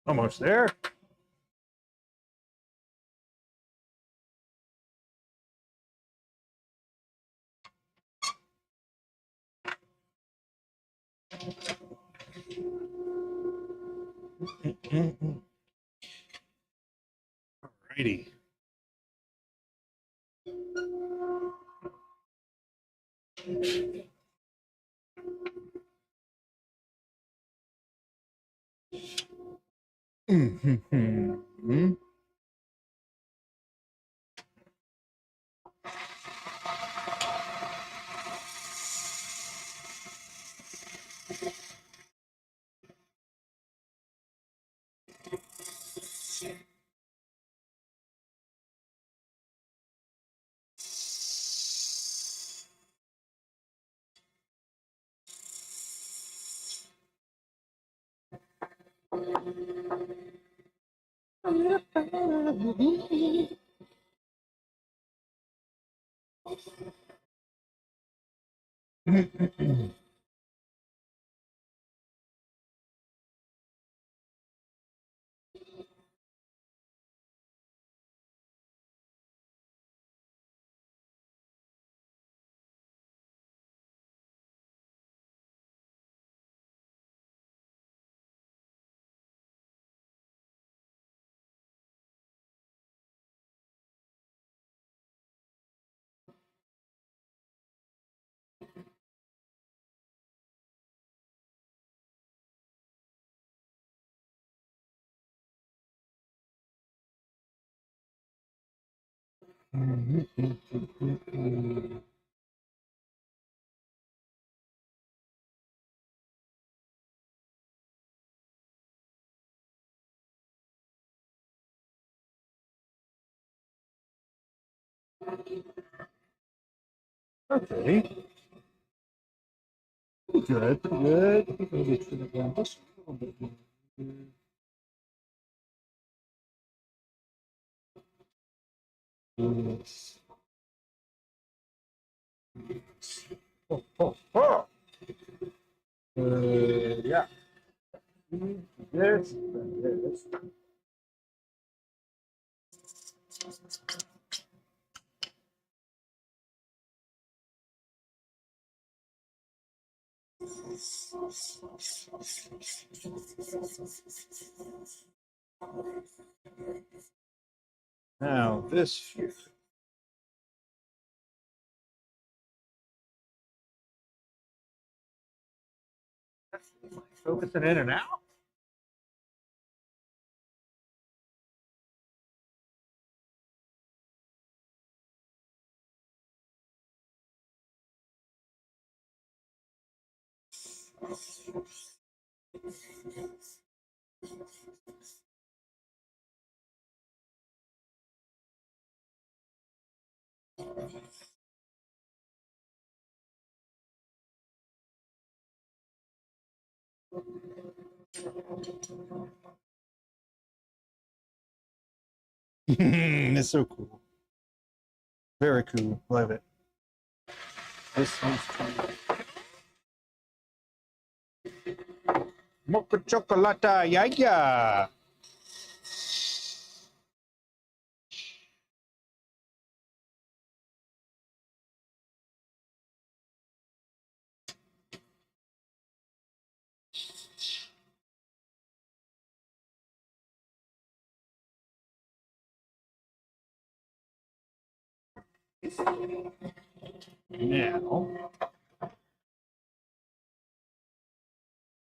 A: Almost there. Alrighty. Okay. Good, good. Maybe it should have gone just a little bit more. Yes. Oh, oh, oh. Yeah. Yes. Yes. Now this. Focusing in and out. It's so cool. Very cool. Love it. This one's cool. Mocha chocolate, yeah, yeah.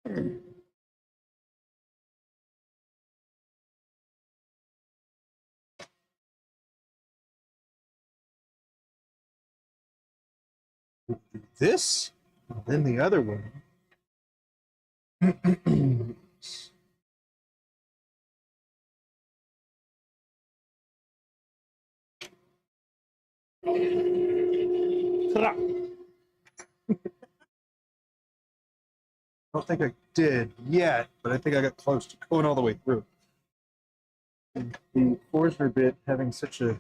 A: Now, this, then the other one. I don't think I did yet, but I think I got close to going all the way through. The Forstner bit having such a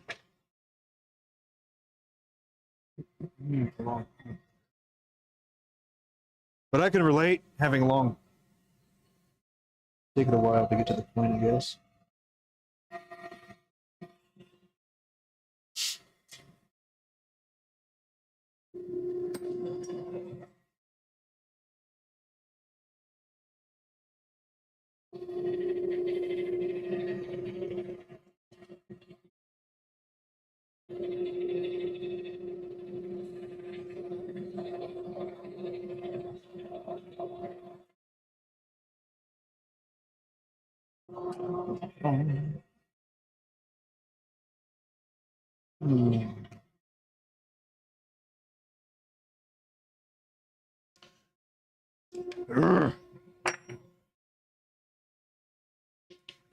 A: long, but I can relate having long. Take it a while to get to the point, I guess.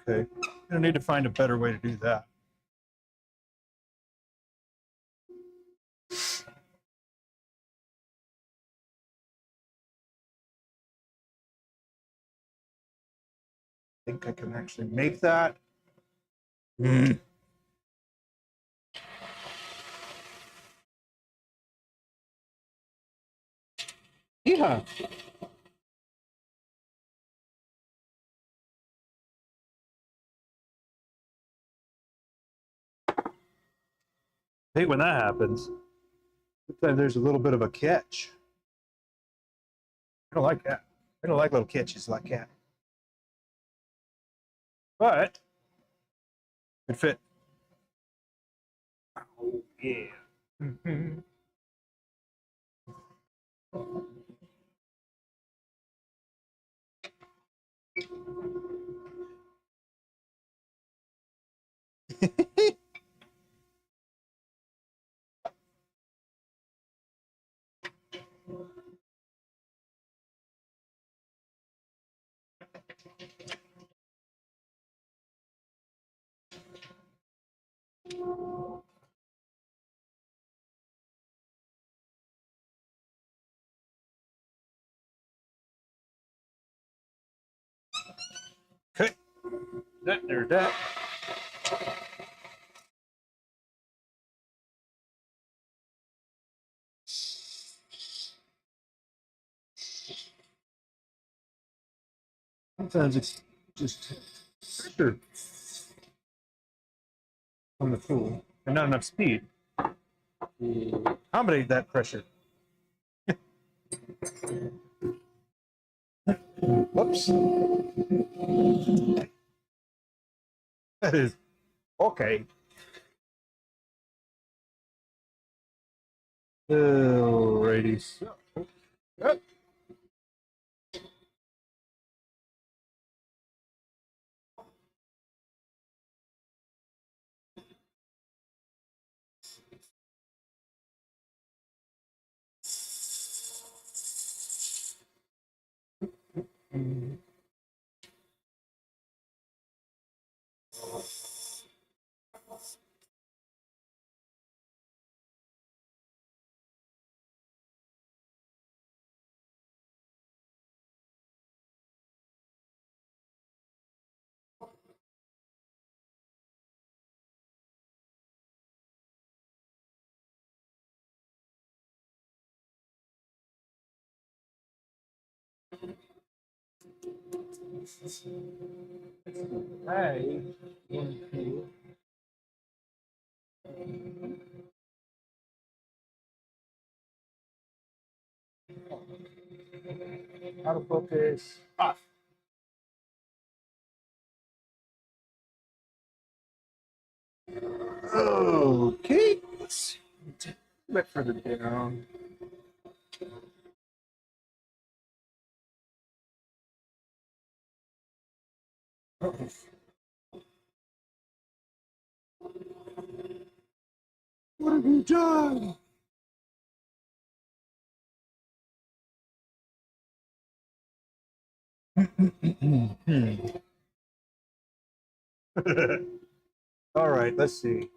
A: Okay, I need to find a better way to do that. I think I can actually make that. Yeah. I hate when that happens. Sometimes there's a little bit of a catch. I don't like that. I don't like little catches like that. But it fit. Oh, yeah. Okay. There's that. Sometimes it's just pressure on the tool and not enough speed to accommodate that pressure. Whoops. That is okay. Alrighty. So, yep. I want to autofocus off. Okay, let's see. A bit further down. What have you done? All right, let's see.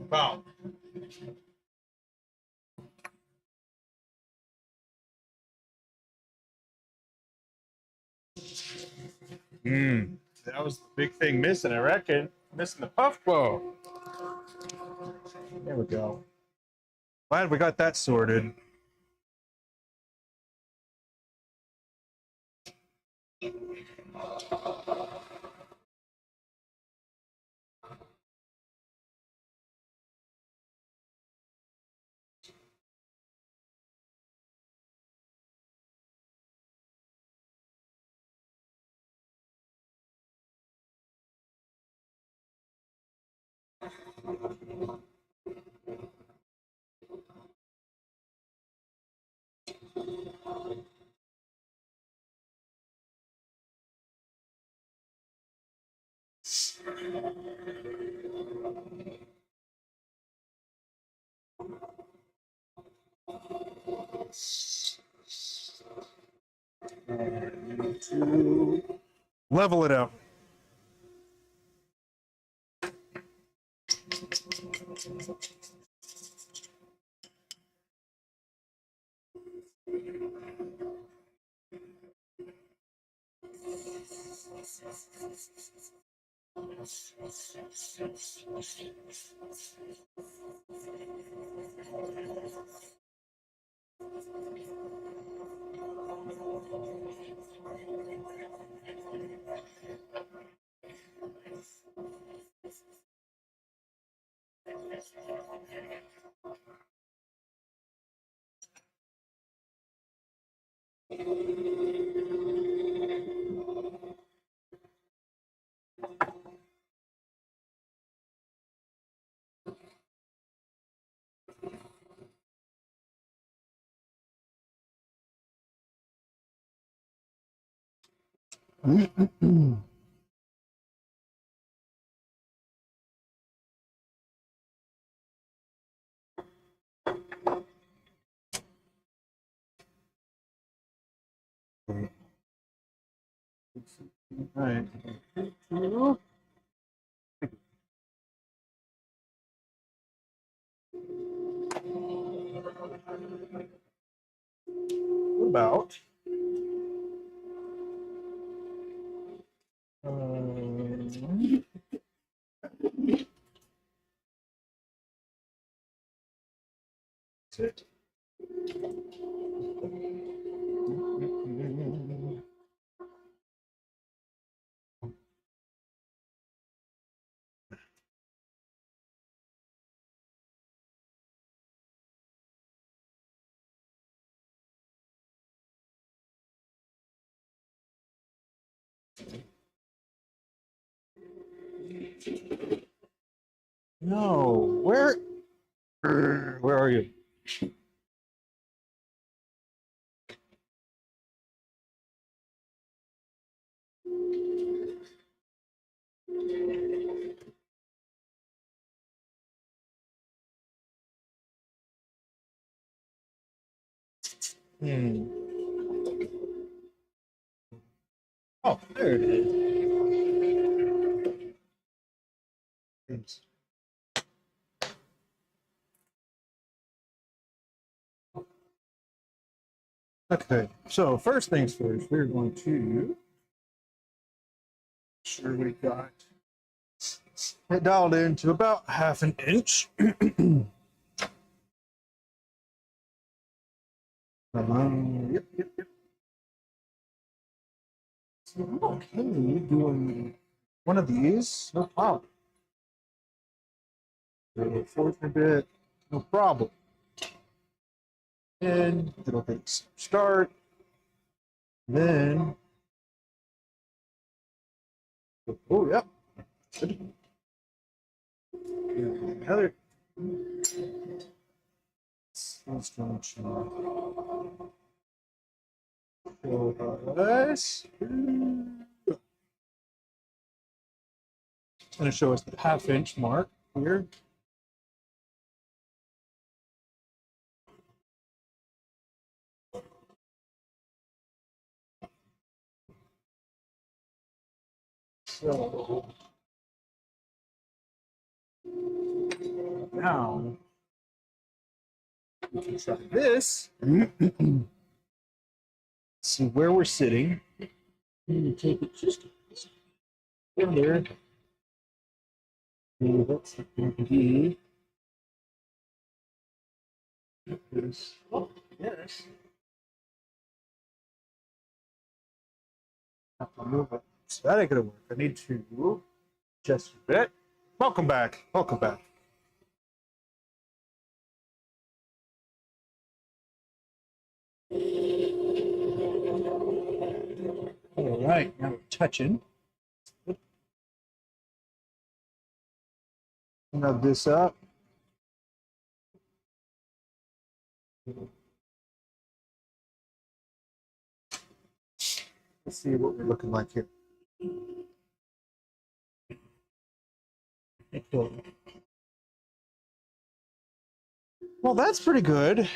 A: Wow. That was the big thing missing, I reckon. Missing the puff bow. There we go. Glad we got that sorted. To level it out. Right. What about it? No, where are you? Hmm. Oh, there it is. Okay, so first things first, we're going to make sure we got it dialed in to about 1/2 inch. Yep, yep, yep. So I'm okay doing one of these, no problem. So fourth a bit, no problem. And it'll take start. Then, oh, yep. Good. Another. Let's go to this. It's going to show us the 1/2 inch mark here. So now we can try this. See where we're sitting. I'm going to take it just There. What's the oh, yes. Have to move it. So that ain't gonna work. I need to just a bit. Welcome back. Welcome back. All right, now we're touching. Nub this up. Let's see what we're looking like here. Well, that's pretty good.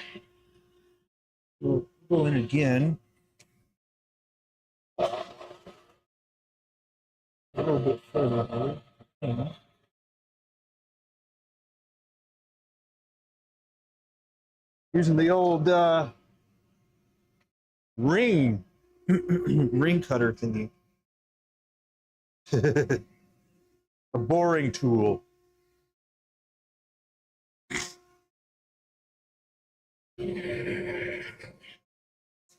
A: We'll go in again. A little bit further. Using the old ring ring cutter thingy. A boring tool.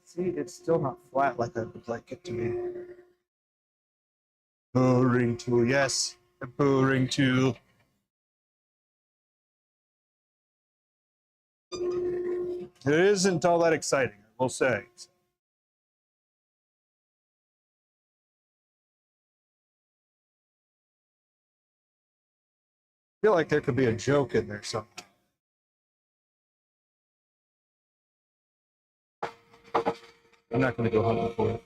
A: See, it's still not flat like I would like it to be. Boring tool, yes, a boring tool. It isn't all that exciting, I will say. I feel like there could be a joke in there somehow. I'm not going to go hunting for it.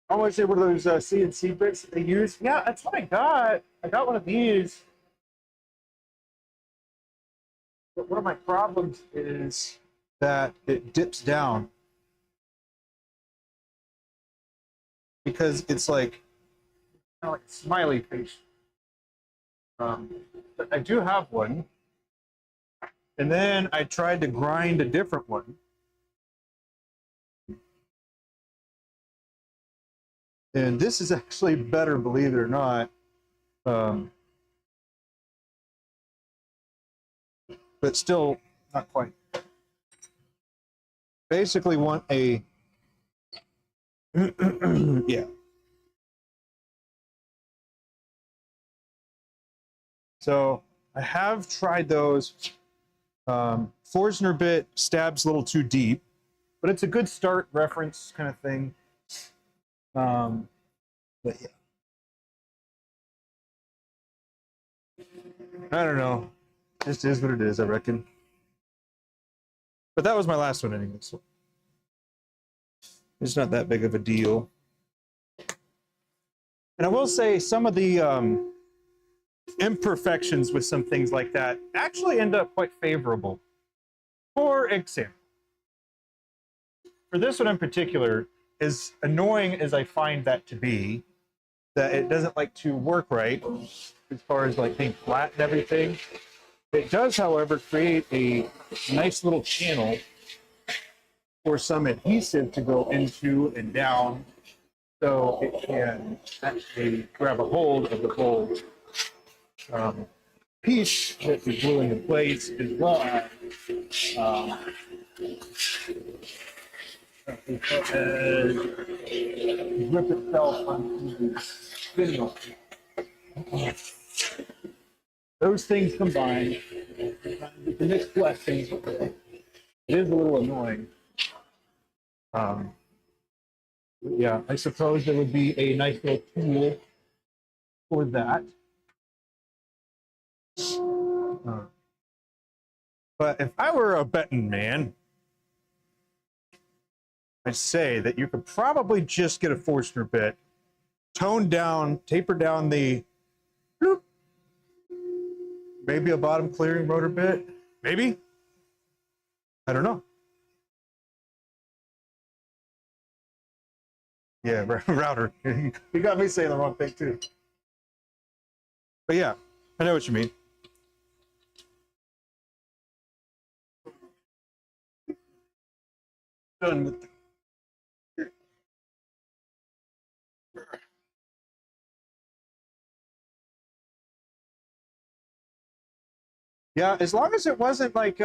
A: I want to say one of those CNC bricks that they use. Yeah, that's what I got. I got one of these. But one of my problems is that it dips down. Because it's like, kind of like a smiley face. But I do have one. And then I tried to grind a different one. And this is actually better, believe it or not. But still not quite. Basically want a, yeah. So I have tried those. Forstner bit stabs a little too deep, but it's a good start reference kind of thing. But yeah. I don't know. Just is what it is, I reckon. But that was my last one anyway, so it's not that big of a deal. And I will say some of the imperfections with some things like that actually end up quite favorable. For example, for this one in particular, as annoying as I find that to be, that it doesn't like to work right as far as like being flat and everything. It does, however, create a nice little channel for some adhesive to go into and down, so it can actually grab a hold of the whole piece that is gluing in place, as well as grip itself onto the spindle. Those things combined, the next blessing, it is a little annoying. Yeah, I suppose there would be a nice little tool for that. But if I were a betting man, I'd say that you could probably just get a Forstner bit tone down, taper down the, bloop, maybe a bottom clearing rotor bit, maybe. I don't know. Yeah, router. You got me saying the wrong thing too. But yeah, I know what you mean. Done with the... Yeah, as long as it wasn't like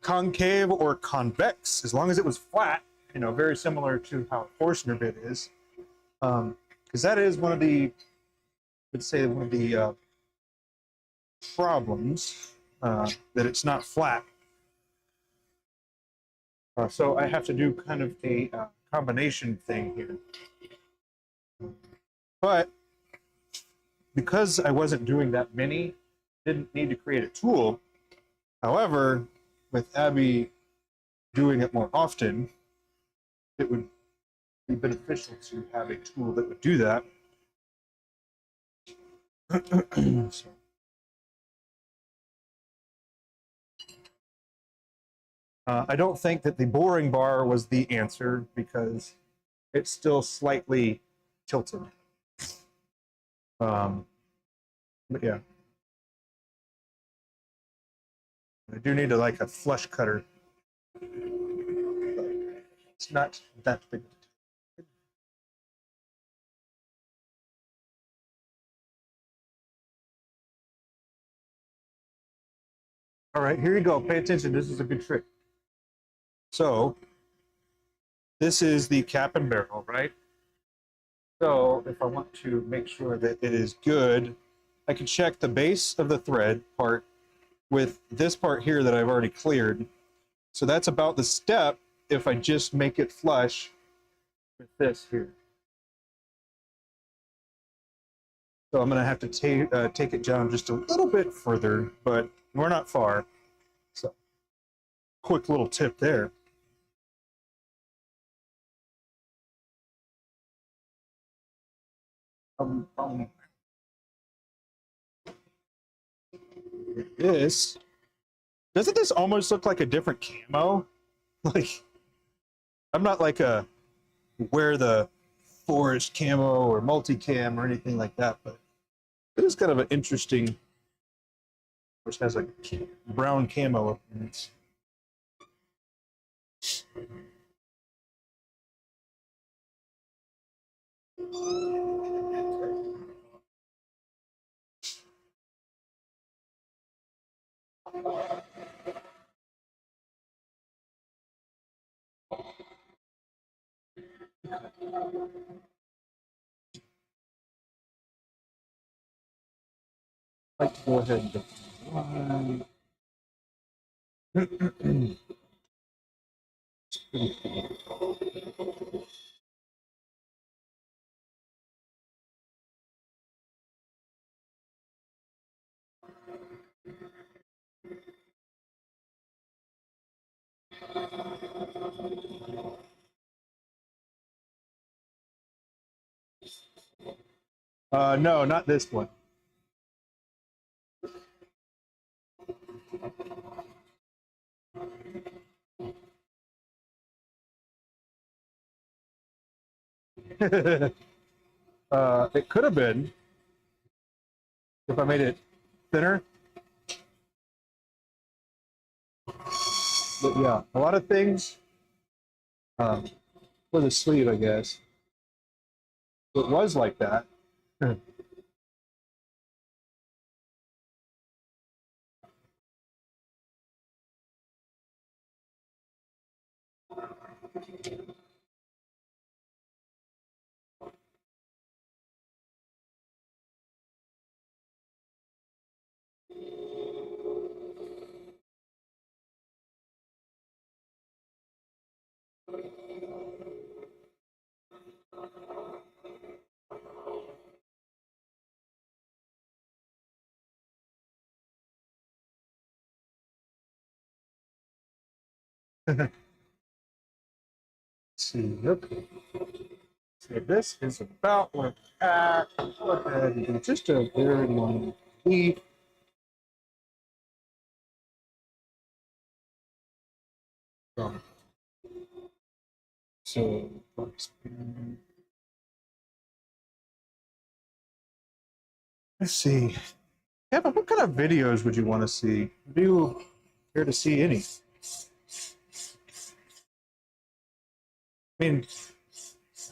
A: concave or convex, as long as it was flat, you know, very similar to how a Forstner bit is. Because that is one of the, let's say, one of the problems, that it's not flat. So I have to do kind of a combination thing here. But because I wasn't doing that many, didn't need to create a tool. However, with Abbie doing it more often, it would be beneficial to have a tool that would do that. So. I don't think that the boring bar was the answer because it's still slightly tilted. But yeah. I do need like a flush cutter. It's not that big. All right, here you go. Pay attention. This is a good trick. So this is the cap and barrel, right? So if I want to make sure that it is good, I can check the base of the thread part with this part here that I've already cleared. So that's about the step if I just make it flush with this here. So I'm gonna have to take it down just a little bit further, but we're not far. So quick little tip there. This, doesn't this almost look like a different camo? Like, I'm not like a wear the forest camo or multicam or anything like that, but it is kind of an interesting, which has a brown camo appearance. I'd like to go ahead and no, not this one. It could have been if I made it thinner. But yeah, a lot of things for the sleeve, I guess. It was like that. Let's see. Okay. So this is about where we're at. Go ahead and do just a very long leaf. So let's see. Kevin, what kind of videos would you want to see? Do you care to see any? I mean,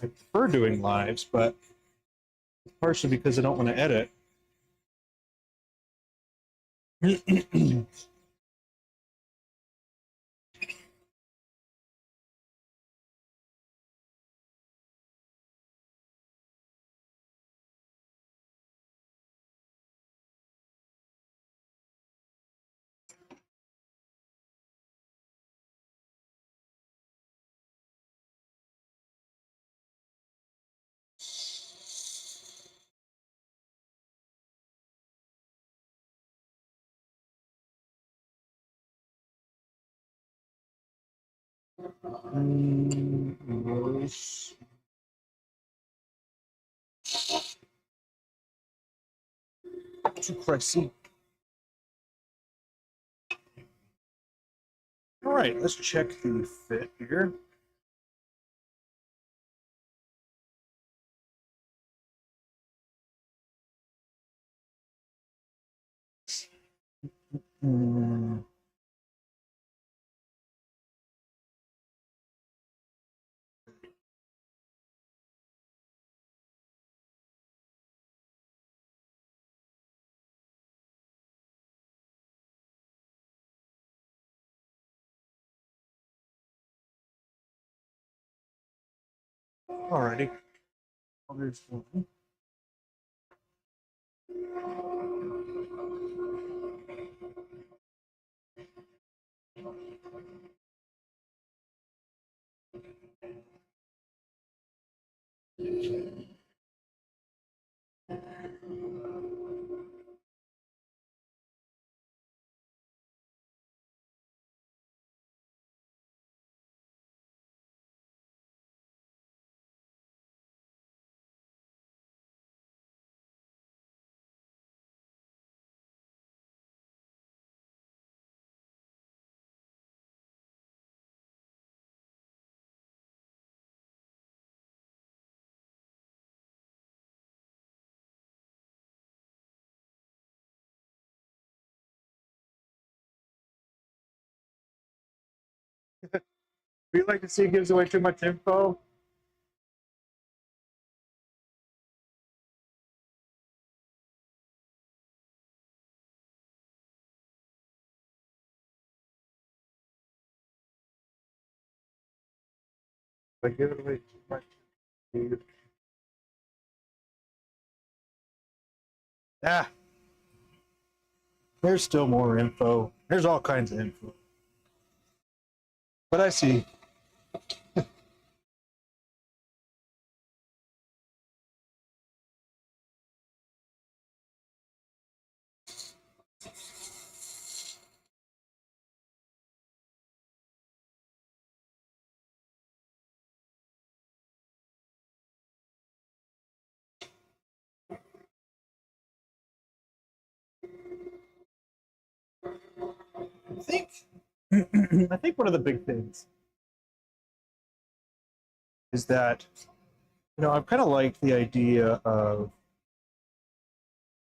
A: I prefer doing lives, but partially because I don't want to edit. Too pricey. All right, let's check the fit here. Alrighty. Well, there's one. We like to see it gives away too much info. Like give it away too much. Ah, there's still more info. There's all kinds of info. But I see. I think I think one of the big things is that I've kind of liked the idea of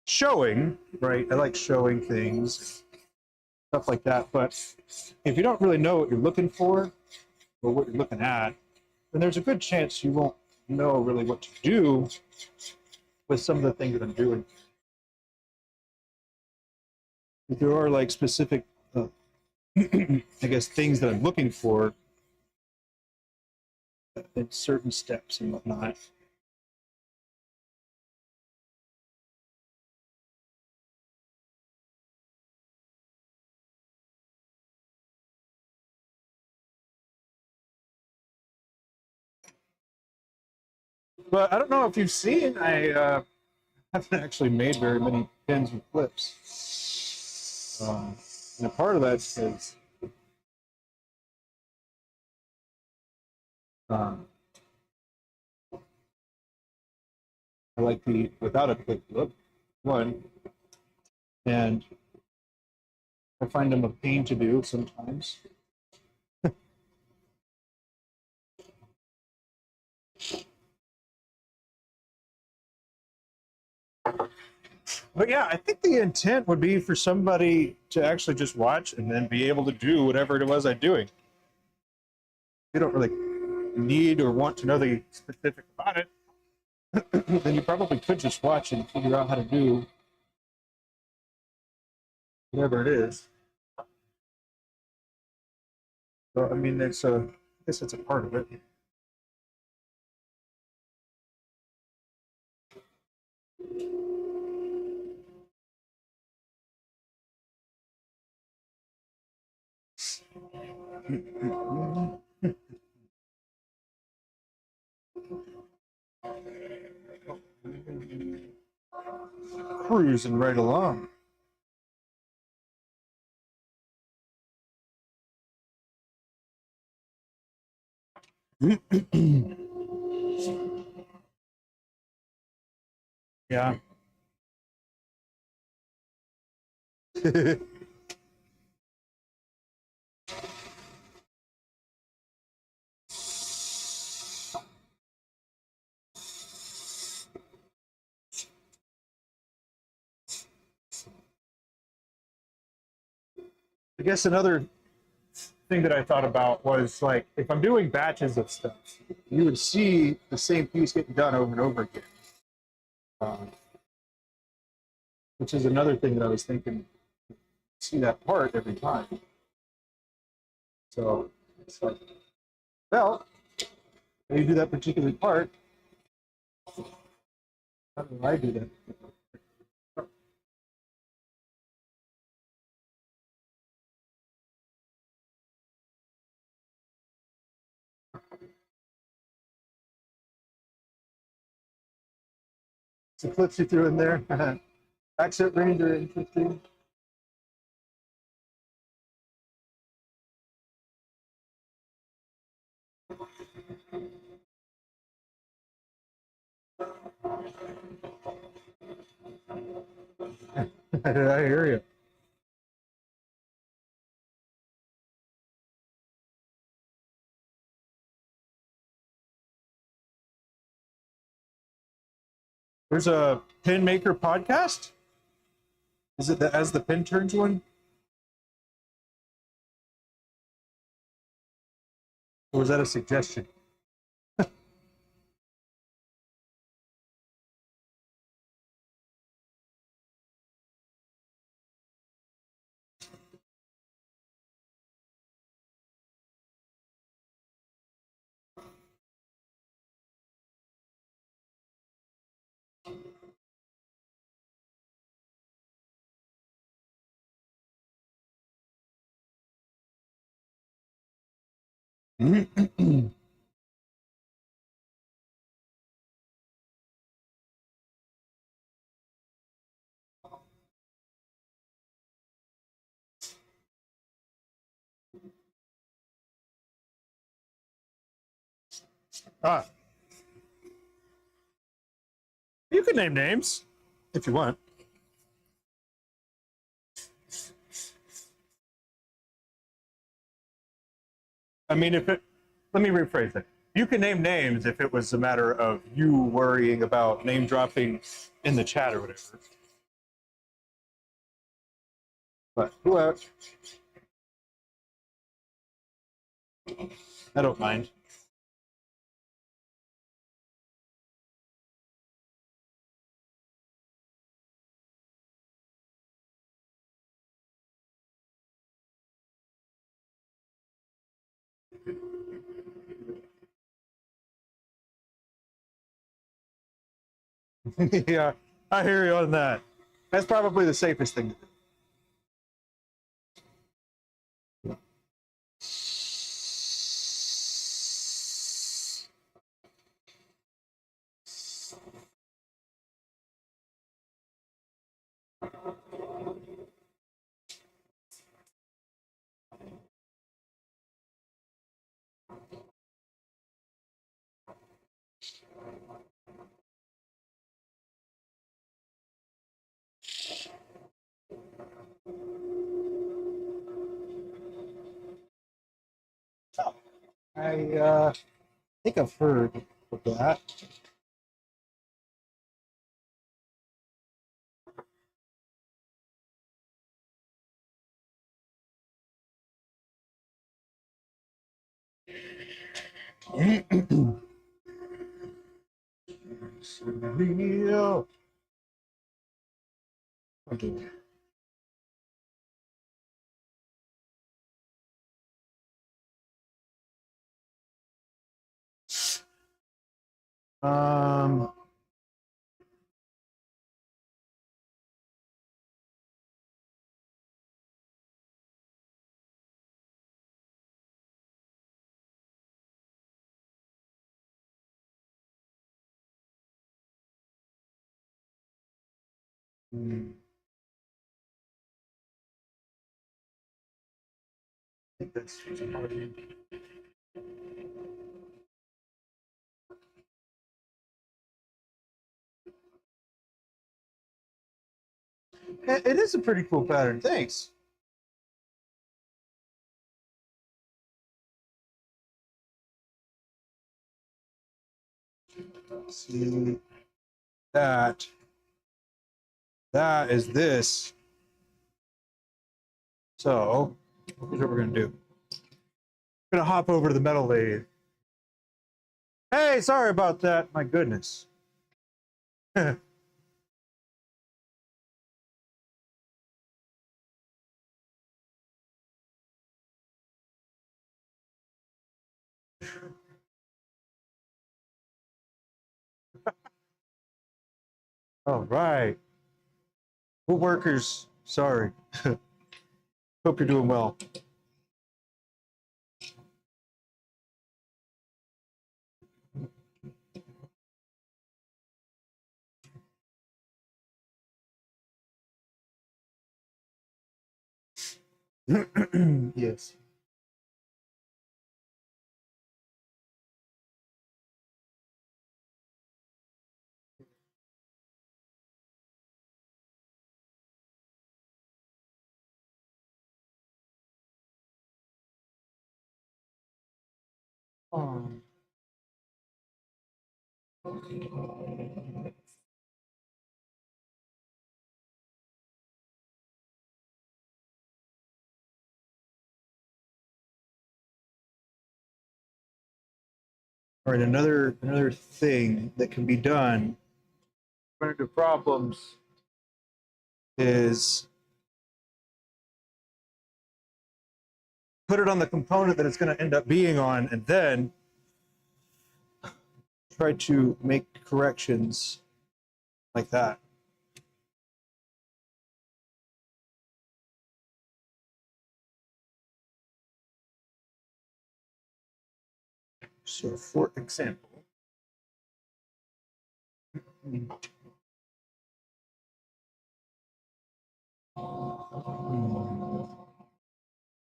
A: showing, right? I like showing things, stuff like that. But if you don't really know what you're looking for or what you're looking at, then there's a good chance you won't know really what to do with some of the things that I'm doing. If there are like specific, I guess, things that I'm looking for in certain steps and whatnot. But I don't know if you've seen, I haven't actually made very many pins and clips. And a part of that is um, I like the without a clip look one, and I find them a pain to do sometimes. But yeah, I think the intent would be for somebody to actually just watch and then be able to do whatever it was I'm doing. You don't really need or want to know the specific about it, then you probably could just watch and figure out how to do whatever it is. So I mean, it's a, I guess it's a part of it. Cruising right along. Yeah. I guess another thing that I thought about was like if I'm doing batches of stuff, you would see the same piece getting done over and over again, which is another thing that I was thinking. See that part every time. So it's like, well, when you do that particular part, how do I do that? Some clips you threw in there. Accent range are interesting. I hear you. There's a pin maker podcast. Is it the As the Pin Turns one? Or was that a suggestion? Ah, you can name names if you want. I mean, if it, let me rephrase that. You can name names if it was a matter of you worrying about name dropping in the chat or whatever. But who else? I don't mind. Yeah, I hear you on that. That's probably the safest thing to do. I think I've heard of that. Real. Okay. Um, I think that's it is a pretty cool pattern. Thanks. See that. That is this. So here's what we're gonna do. We're gonna hop over to the metal lathe. Hey, sorry about that. My goodness. All right. Woodworkers, sorry. Hope you're doing well. Yes. Um, all right, another thing that can be done when into problems is put it on the component that it's going to end up being on, and then try to make corrections like that. So, for example,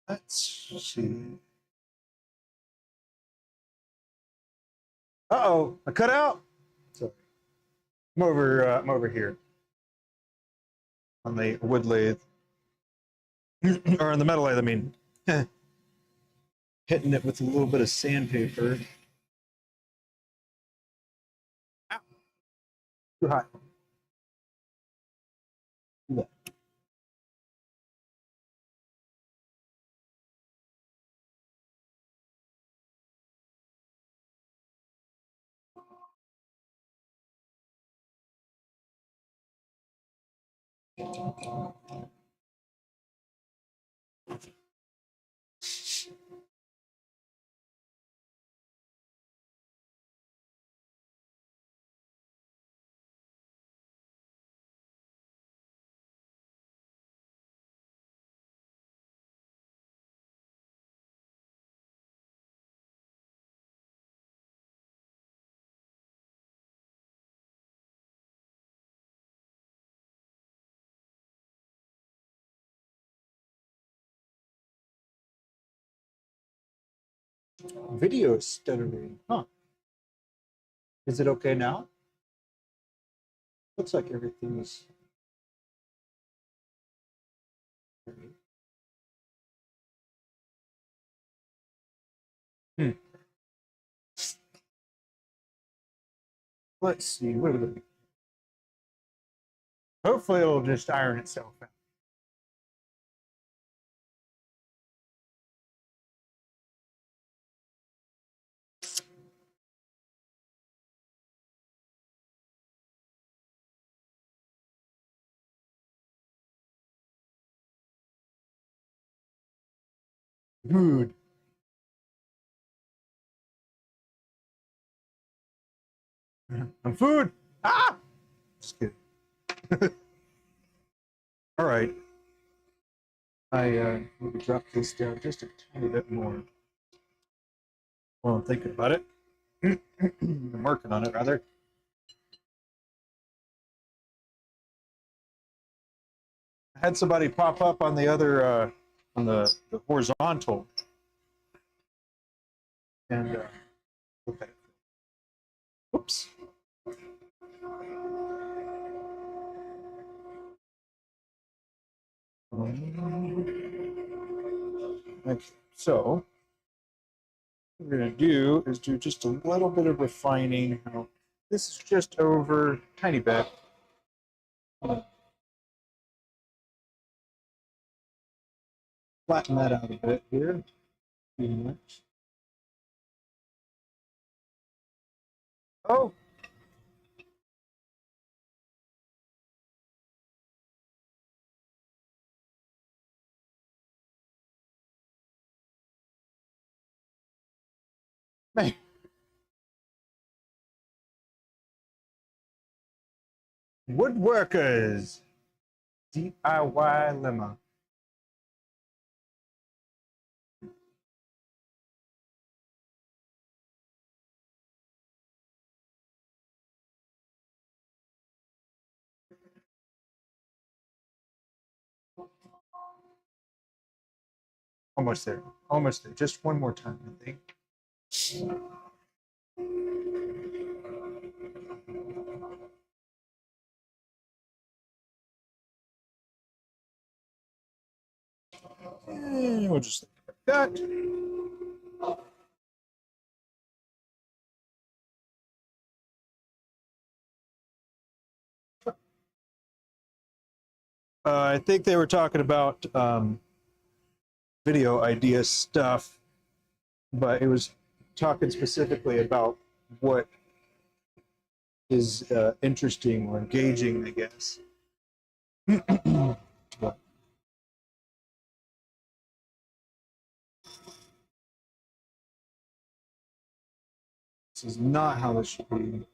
A: let's see. Uh-oh, I cut out. Sorry. I'm over here on the wood lathe, or on the metal lathe. I mean, hitting it with a little bit of sandpaper. Ow, too hot. Yeah. Video stuttering. Huh. Is it okay now? Looks like everything is. Hmm. Let's see. What are the... Hopefully it'll just iron itself out. Food. I'm food. Ah! Just kidding. All right. I need to drop this down just a tiny bit more while I'm thinking about it. I'm working on it, rather. I had somebody pop up on the other, on the horizontal, and okay. Whoops. Okay, so what we're going to do is do just a little bit of refining. This is just over a tiny bit. Flatten that out a bit here. Oh. Man. Woodworkers. DIY lemma. Almost there. Almost there. Just one more time, I think. And we'll just like that. I think they were talking about video idea stuff, but it was talking specifically about what is interesting or engaging, I guess. But this is not how this should be.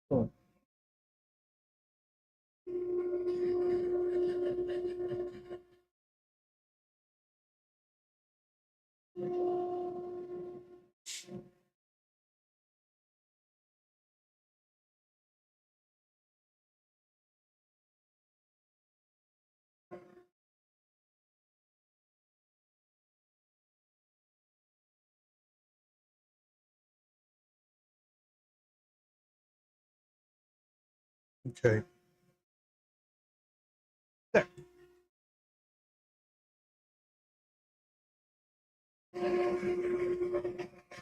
A: Oh. Okay. There.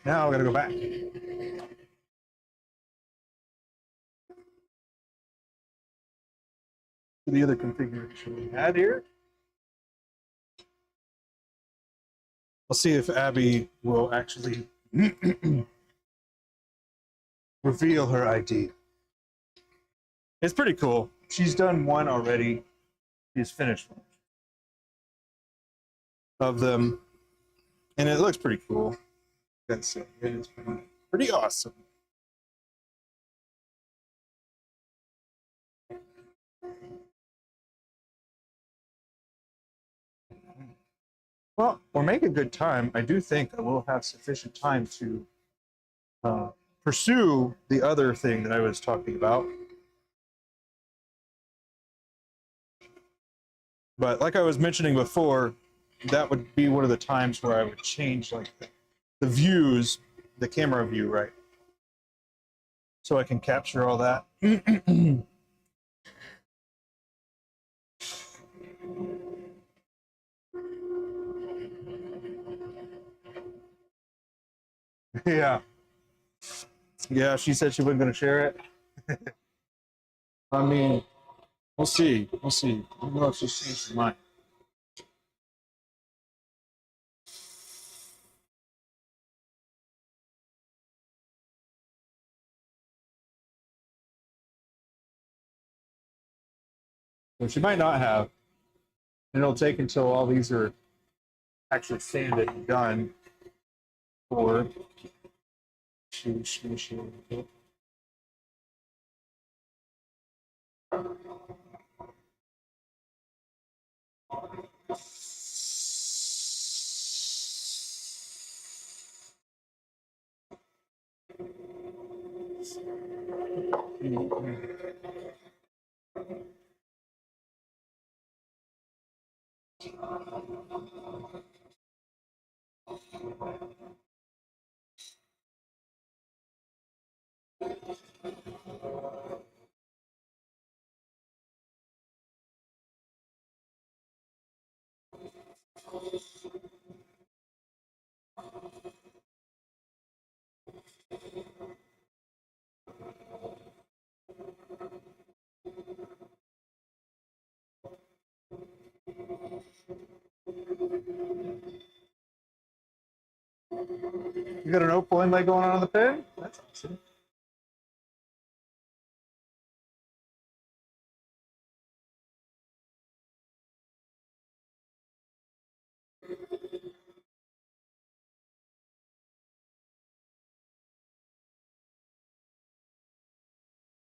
A: Now we're gonna go back to the other configuration we had here. I'll see if Abbie will actually reveal her ID. It's pretty cool. She's done one already. She's finished one of them, and it looks pretty cool. That's it. It is pretty awesome. Well, we're making good time. I do think I will have sufficient time to pursue the other thing that I was talking about. But like I was mentioning before, that would be one of the times where I would change like the views, the camera view, right? so I can capture all that. Yeah. Yeah, she said she wasn't going to share it. I mean, we'll see. We'll see. I don't know if she's changed her mind. So she might not have. And it'll take until all these are actually sanded and done for she. You got an opal inlay going on the pen? That's awesome.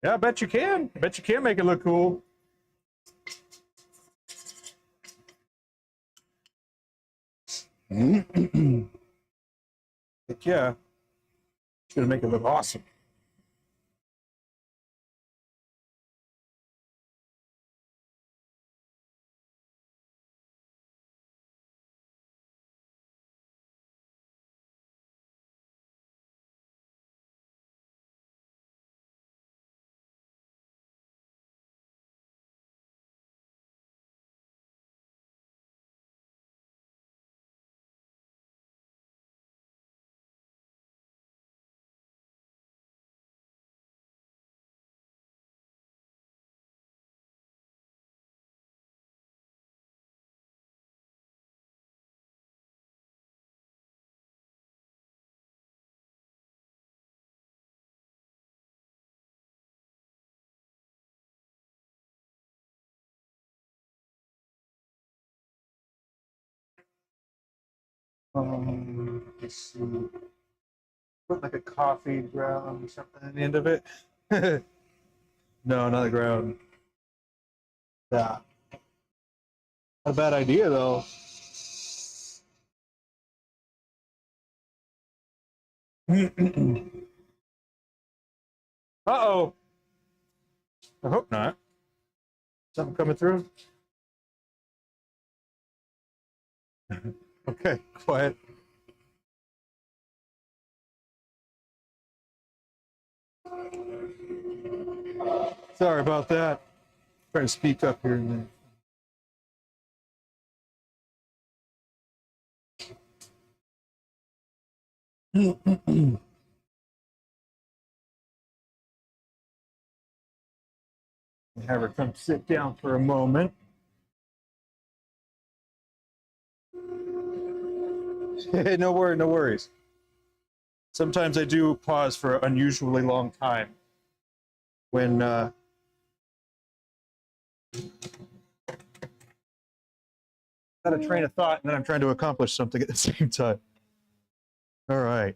A: Yeah, I bet you can. I bet you can make it look cool. Heck yeah. It's gonna make it look awesome. Let's see. Put like a coffee ground or something at the end of it. No, not the ground. Yeah. Not a bad idea though. Uh-oh. I hope not. Something coming through? Okay, quiet. Sorry about that. Trying to speak up here and then. Have her come sit down for a moment. No worry, no worries. Sometimes I do pause for an unusually long time when got a train of thought and then I'm trying to accomplish something at the same time. All right.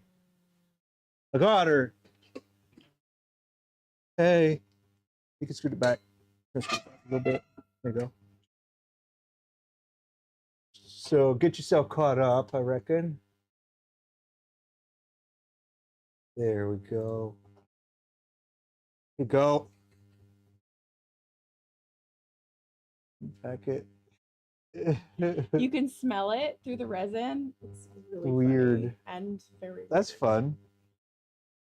A: I got her. Hey. You can scoot it back. A little bit. There you go. So get yourself caught up, I reckon. There we go. Here you go. Pack it.
B: You can smell it through the resin. It's really
A: weird
B: and very
A: That's
B: weird.
A: fun.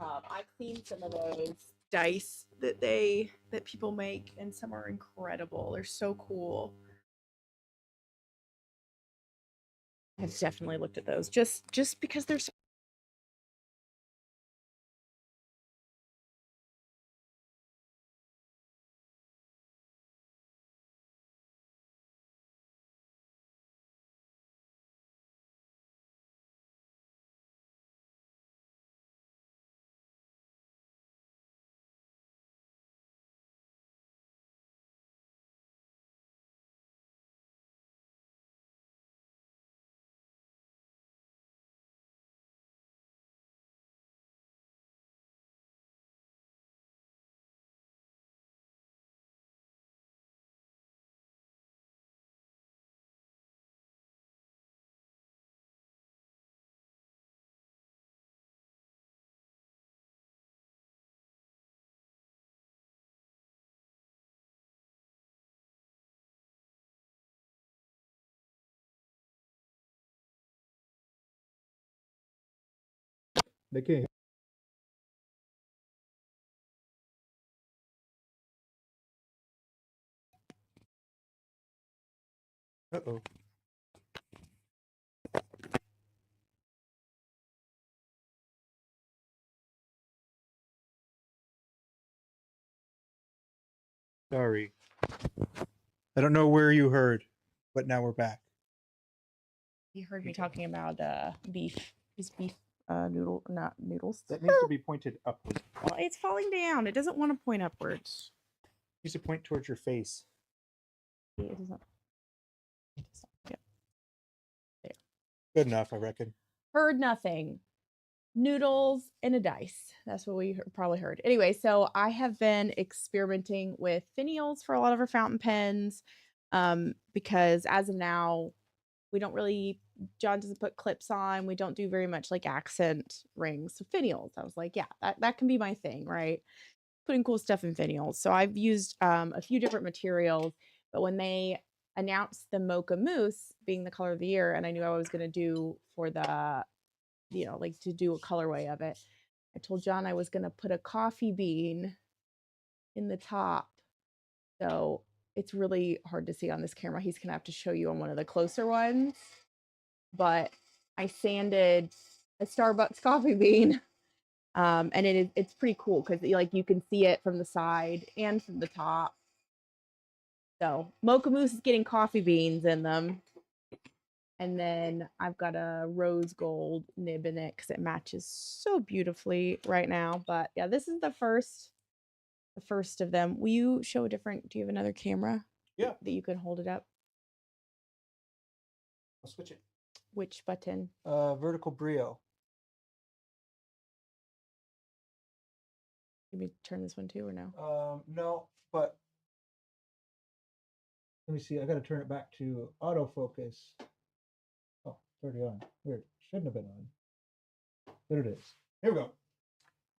B: I cleaned some of those dice that people make, and some are incredible. They're so cool. I've definitely looked at those just because they're so
A: They can't. Uh-oh. Sorry. I don't know where you heard, but now we're back.
B: You heard me talking about beef. These beef not noodles.
A: That needs to be pointed upwards.
B: Well, it's falling down. It doesn't want to point upwards.
A: It needs to point towards your face.
B: It doesn't. Yeah. There.
A: Good enough, I reckon.
B: Heard nothing. Noodles and a dice. That's what we probably heard. Anyway, so I have been experimenting with finials for a lot of our fountain pens because as of now, we don't really, John doesn't put clips on. We don't do very much like accent rings. So finials, I was like, yeah, that can be my thing, right? Putting cool stuff in finials. So I've used a few different materials, but when they announced the Mocha Mousse being the color of the year, and I knew I was going to do for the, like to do a colorway of it, I told John I was going to put a coffee bean in the top. So it's really hard to see on this camera. He's going to have to show you on one of the closer ones. But I sanded a Starbucks coffee bean. And it's pretty cool because like you can see it from the side and from the top. So Mocha Mousse is getting coffee beans in them. And then I've got a rose gold nib in it because it matches so beautifully right now. But yeah, this is the first of them. Will you show a different, do you have another camera?
A: Yeah.
B: That you can hold it up?
A: I'll switch it.
B: Which button?
A: Vertical brio.
B: Let me turn this one too or no?
A: No, but let me see. I got to turn it back to autofocus. Oh, it's already on. Weird. Shouldn't have been on. There it is. Here we go.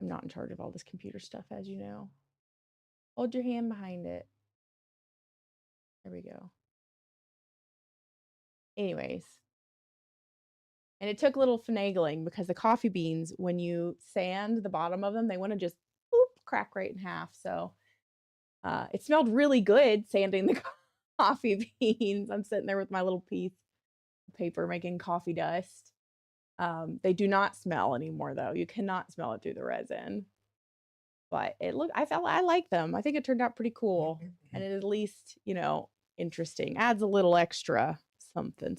B: I'm not in charge of all this computer stuff, as you know. Hold your hand behind it. There we go. Anyways. And it took a little finagling because the coffee beans, when you sand the bottom of them, they want to just crack right in half. So it smelled really good sanding the coffee beans. I'm sitting there with my little piece of paper making coffee dust. They do not smell anymore, though. You cannot smell it through the resin. But I like them. I think it turned out pretty cool. And it at least, interesting. Adds a little extra something,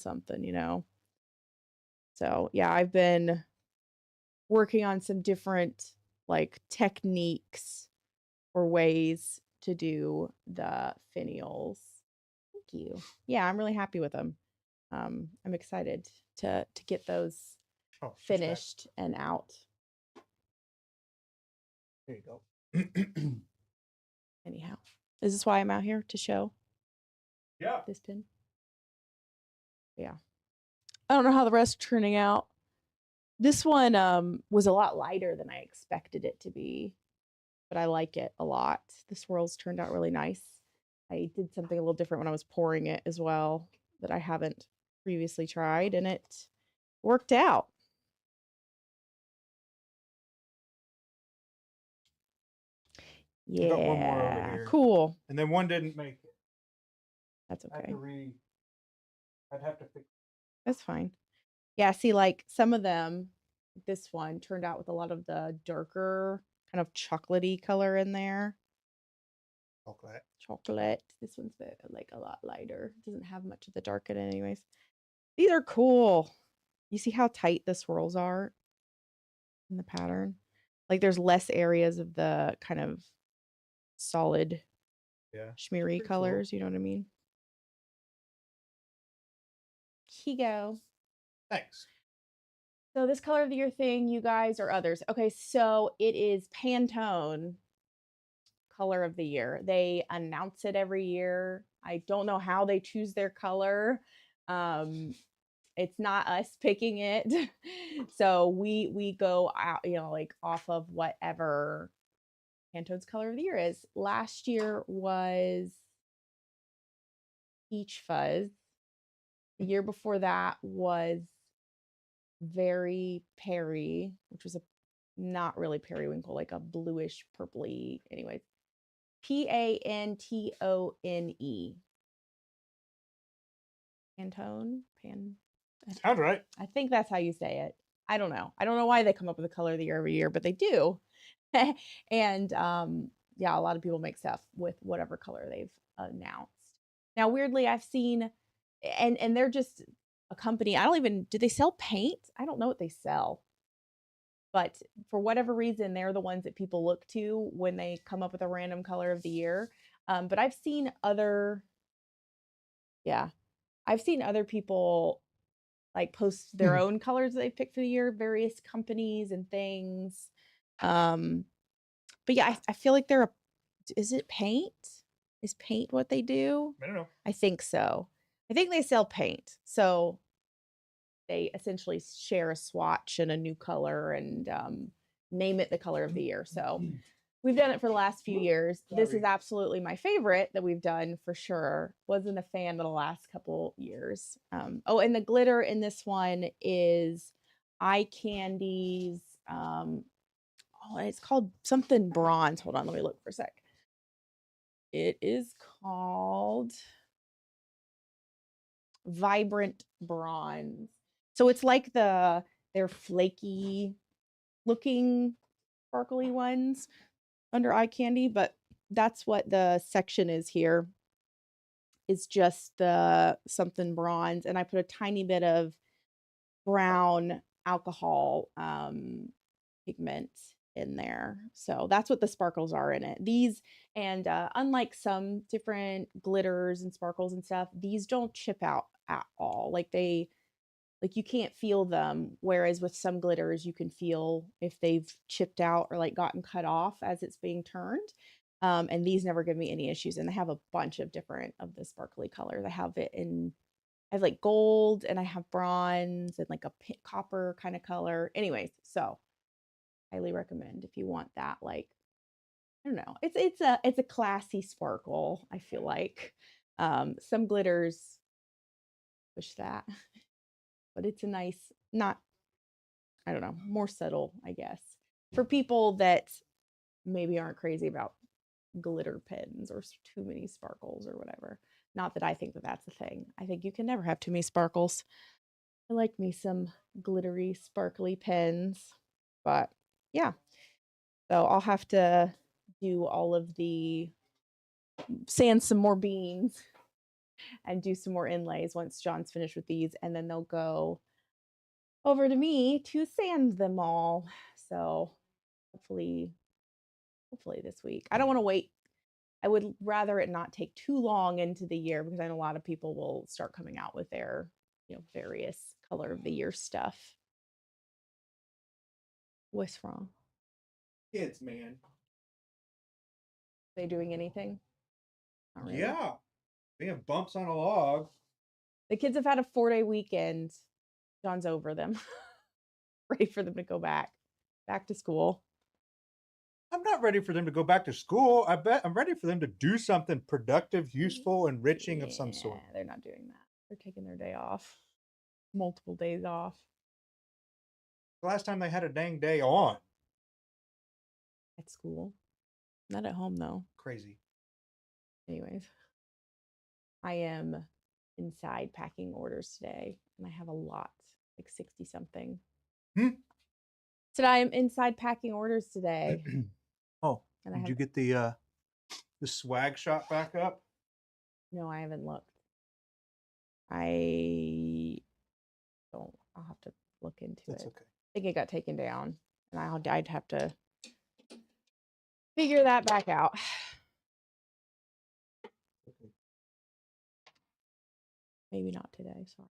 B: So yeah, I've been working on some different like techniques or ways to do the finials. Thank you. Yeah, I'm really happy with them. I'm excited to get those finished and out.
A: There you go.
B: Anyhow, is this why I'm out here to show?
A: Yeah.
B: This pin. Yeah. I don't know how the rest are turning out. This one was a lot lighter than I expected it to be, but I like it a lot. The swirls turned out really nice. I did something a little different when I was pouring it as well that I haven't previously tried, and it worked out.
A: I got one more over
B: Yeah,
A: here.
B: cool.
A: And then one didn't make it.
B: That's
A: I have
B: okay.
A: to I'd have to fix.
B: That's fine. Yeah, see, like some of them, this one turned out with a lot of the darker kind of chocolatey color in there.
A: Chocolate.
B: Chocolate. This one's like a lot lighter. Doesn't have much of the dark in it anyways. These are cool. You see how tight the swirls are in the pattern? Like there's less areas of the kind of solid shimmery colors, cool. You know what I mean? Here you go.
A: Thanks.
B: So this color of the year thing, you guys or others. Okay, so it is Pantone color of the year. They announce it every year. I don't know how they choose their color. It's not us picking it. So we go out, you know, like off of whatever Pantone's color of the year is. Last year was Peach Fuzz. The year before that was Very Perry, which was a not really periwinkle, like a bluish purpley. Anyways, Pantone. Pantone?
A: Sounds right.
B: I think that's how you say it. I don't know. I don't know why they come up with the color of the year every year, but they do. And yeah, a lot of people make stuff with whatever color they've announced. Now, weirdly, I've seen, and they're just a company. I don't even, do they sell paint? I don't know what they sell. But for whatever reason, they're the ones that people look to when they come up with a random color of the year. But I've seen other, yeah, I've seen other people like post their own colors that they picked for the year, various companies and things. But yeah, I feel like they're is it paint? Is paint what they do?
A: I don't know.
B: I think so. I think they sell paint. So they essentially share a swatch and a new color and name it the color of the year. So we've done it for the last few years. This is absolutely my favorite that we've done for sure. Wasn't a fan of the last couple years. Oh, and the glitter in this one is Eye Candy's. Oh, it's called something bronze. Hold on, let me look for a sec. It is called Vibrant Bronze. So it's like they're flaky looking sparkly ones under eye candy, but that's what the section is here. It's just the something bronze, and I put a tiny bit of brown alcohol pigment in there. So that's what the sparkles are in it. These, and unlike some different glitters and sparkles and stuff, these don't chip out at all. Like you can't feel them, whereas with some glitters you can feel if they've chipped out or like gotten cut off as it's being turned. And these never give me any issues, and I have a bunch of different of the sparkly colors. I have like gold, and I have bronze, and like a copper kind of color. Anyways, so highly recommend if you want that. Like, I don't know, it's a classy sparkle, I feel like. Some glitters push that, but it's a nice, not, I don't know, more subtle, I guess, for people that maybe aren't crazy about glitter pens or too many sparkles or whatever. Not that I think that that's a thing. I think you can never have too many sparkles. I like me some glittery, sparkly pens, but yeah. So I'll have to do all of the sand some more beans and do some more inlays once John's finished with these, and then they'll go over to me to sand them all. So hopefully this week. I don't want to wait. I would rather it not take too long into the year, because I know a lot of people will start coming out with their, various color of the year stuff. What's wrong?
A: Kids, man.
B: Are they doing anything?
A: Not really. Yeah. They have bumps on a log.
B: The kids have had a 4-day weekend. John's over them. Ready for them to go back to school.
A: I'm not ready for them to go back to school. I bet I'm ready for them to do something productive, useful, enriching of some sort.
B: They're not doing that. They're taking their day off. Multiple days off.
A: The last time they had a dang day on.
B: At school. Not at home though.
A: Crazy.
B: Anyways, I am inside packing orders today, and I have a lot, like 60 something. So I'm inside packing orders today.
A: Oh,
B: And
A: did you get the swag shot back up?
B: No, I haven't looked. I don't. I'll have to look into
A: That's
B: it.
A: okay.
B: I think it got taken down, and I'd have to figure that back out.
A: Okay.
B: Maybe not today. Sorry.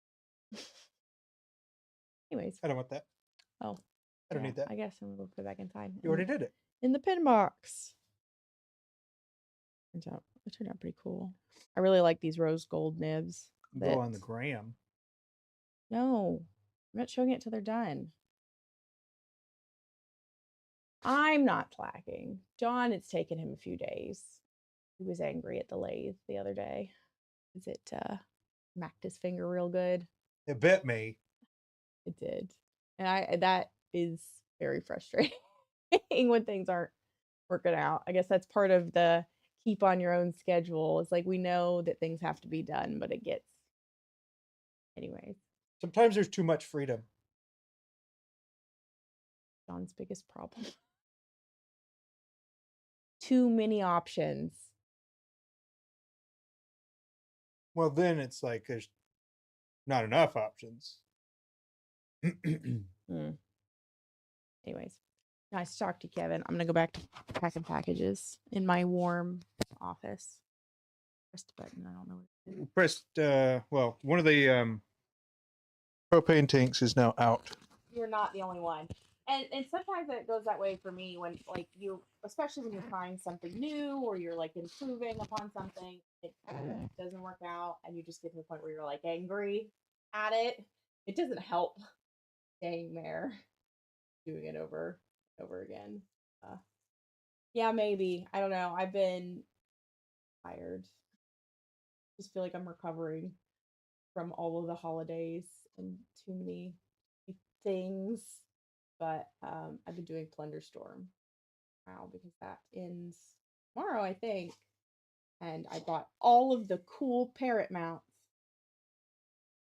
B: Anyways.
A: I don't want that.
B: Oh.
A: I don't need that.
B: I guess I'm gonna put it back inside.
A: You already did it.
B: In the pin box. It turned out pretty cool. I really like these rose gold nibs.
A: Go on the gram.
B: No, I'm not showing it till they're done. I'm not slacking. John, it's taken him a few days. He was angry at the lathe the other day. Is it smacked his finger real good?
A: It bit me.
B: It did. And that is very frustrating when things aren't working out. I guess that's part of the keep on your own schedule. It's like we know that things have to be done, but it gets anyways.
A: Sometimes there's too much freedom.
B: John's biggest problem. Too many options.
A: Well, then it's like there's not enough options.
B: Anyways, nice to talk to you, Kevin. I'm gonna go back to packing packages in my warm office. Pressed a button. I don't know what it is.
A: Pressed. Well, one of the propane tanks is now out.
B: You're not the only one. And sometimes it goes that way for me when like you, especially when you're trying something new or you're like improving upon something, it doesn't work out and you just get to the point where you're like angry at it. It doesn't help staying there, doing it over again. Yeah, maybe. I don't know. I've been tired. Just feel like I'm recovering from all of the holidays and too many things. But I've been doing Plunder Storm now because that ends tomorrow, I think. And I bought all of the cool parrot mounts.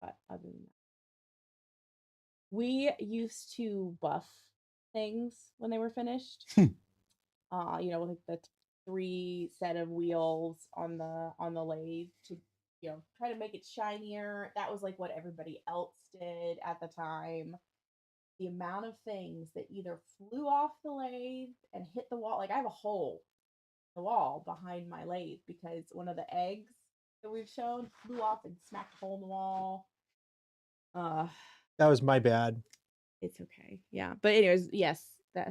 B: But other than that, we used to buff things when they were finished. With like the 3 set of wheels on the lathe to try to make it shinier. That was like what everybody else did at the time. The amount of things that either flew off the lathe and hit the wall. Like I have a hole in the wall behind my lathe because one of the eggs that we've shown flew off and smacked a hole in the wall.
A: That was my bad.
B: It's okay. Yeah. But anyways, yes,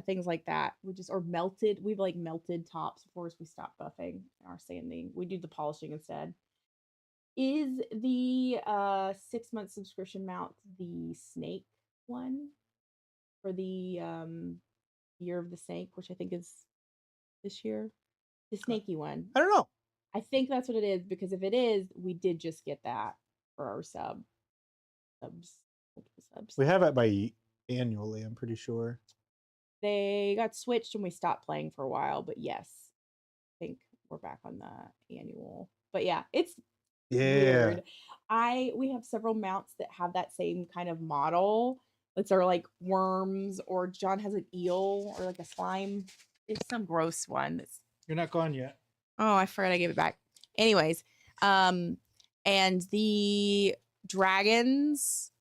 B: things like that. We've like melted tops before we stopped buffing our sanding. We do the polishing instead. Is the 6-month subscription mount the snake one for the Year of the Snake, which I think is this year? The snaky one.
A: I don't know.
B: I think that's what it is because if it is, we did just get that for our subs.
A: We have it by annually, I'm pretty sure.
B: They got switched and we stopped playing for a while, but yes, I think we're back on the annual. But yeah, it's weird. We have several mounts that have that same kind of model. It's our like worms, or John has an eel or like a slime. It's some gross one that's.
A: You're not gone yet.
B: Oh, I forgot I gave it back. Anyways, and the dragons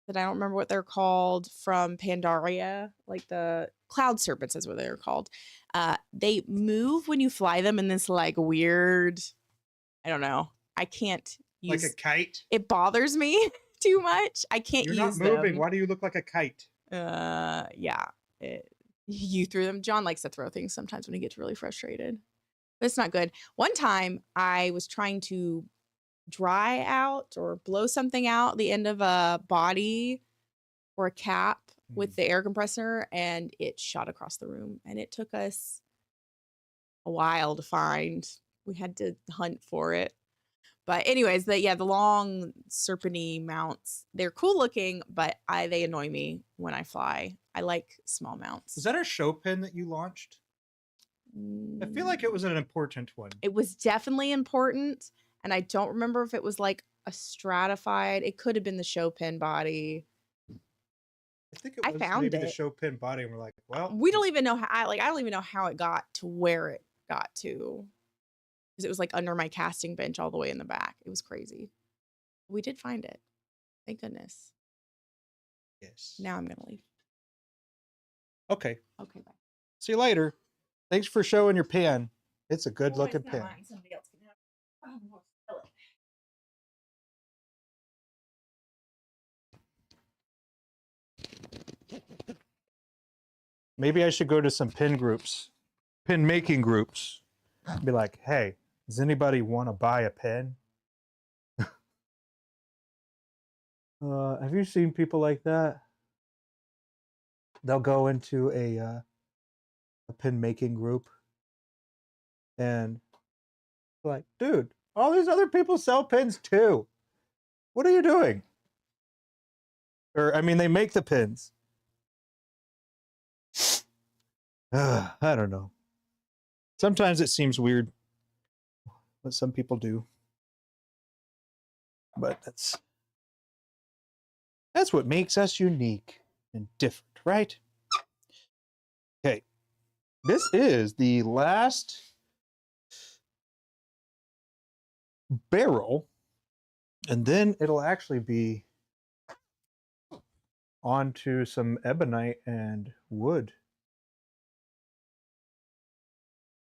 B: that I don't remember what they're called from Pandaria, like the cloud serpents is what they're called. They move when you fly them in this like weird, I don't know. I can't use
A: like a kite.
B: It bothers me too much. I can't use them.
A: You're not moving. Why do you look like a kite?
B: Yeah. You threw them. John likes to throw things sometimes when he gets really frustrated. But it's not good. One time I was trying to dry out or blow something out the end of a body or a cap with the air compressor, and it shot across the room, and it took us a while to find. We had to hunt for it. But anyways, the long serpenty mounts, they're cool looking, but they annoy me when I fly. I like small mounts.
A: Is that a show pin that you launched? I feel like it was an important one.
B: It was definitely important, and I don't remember if it was like a stratified. It could have been the show pin body.
A: I think it
B: I
A: was
B: found
A: maybe the
B: it.
A: show pin body, and we're like, well,
B: We don't even know how. I don't even know how it got to where it got to, because it was like under my casting bench all the way in the back. It was crazy. We did find it. Thank goodness.
A: yes.
B: Now I'm gonna leave.
A: Okay.
B: Okay, bye.
A: See you later. Thanks for showing your pen. It's a good looking pen.
B: Somebody else can have it. Oh, we'll spill it.
A: Maybe I should go to some pin groups, pin making groups. Be like, hey, does anybody want to buy a pen? Have you seen people like that? They'll go into a pin making group and like, dude, all these other people sell pins too. What are you doing? Or I mean, they make the pins. I don't know. Sometimes it seems weird what some people do, but that's what makes us unique and different, right? Okay, this is the last barrel, and then it'll actually be onto some ebonite and wood.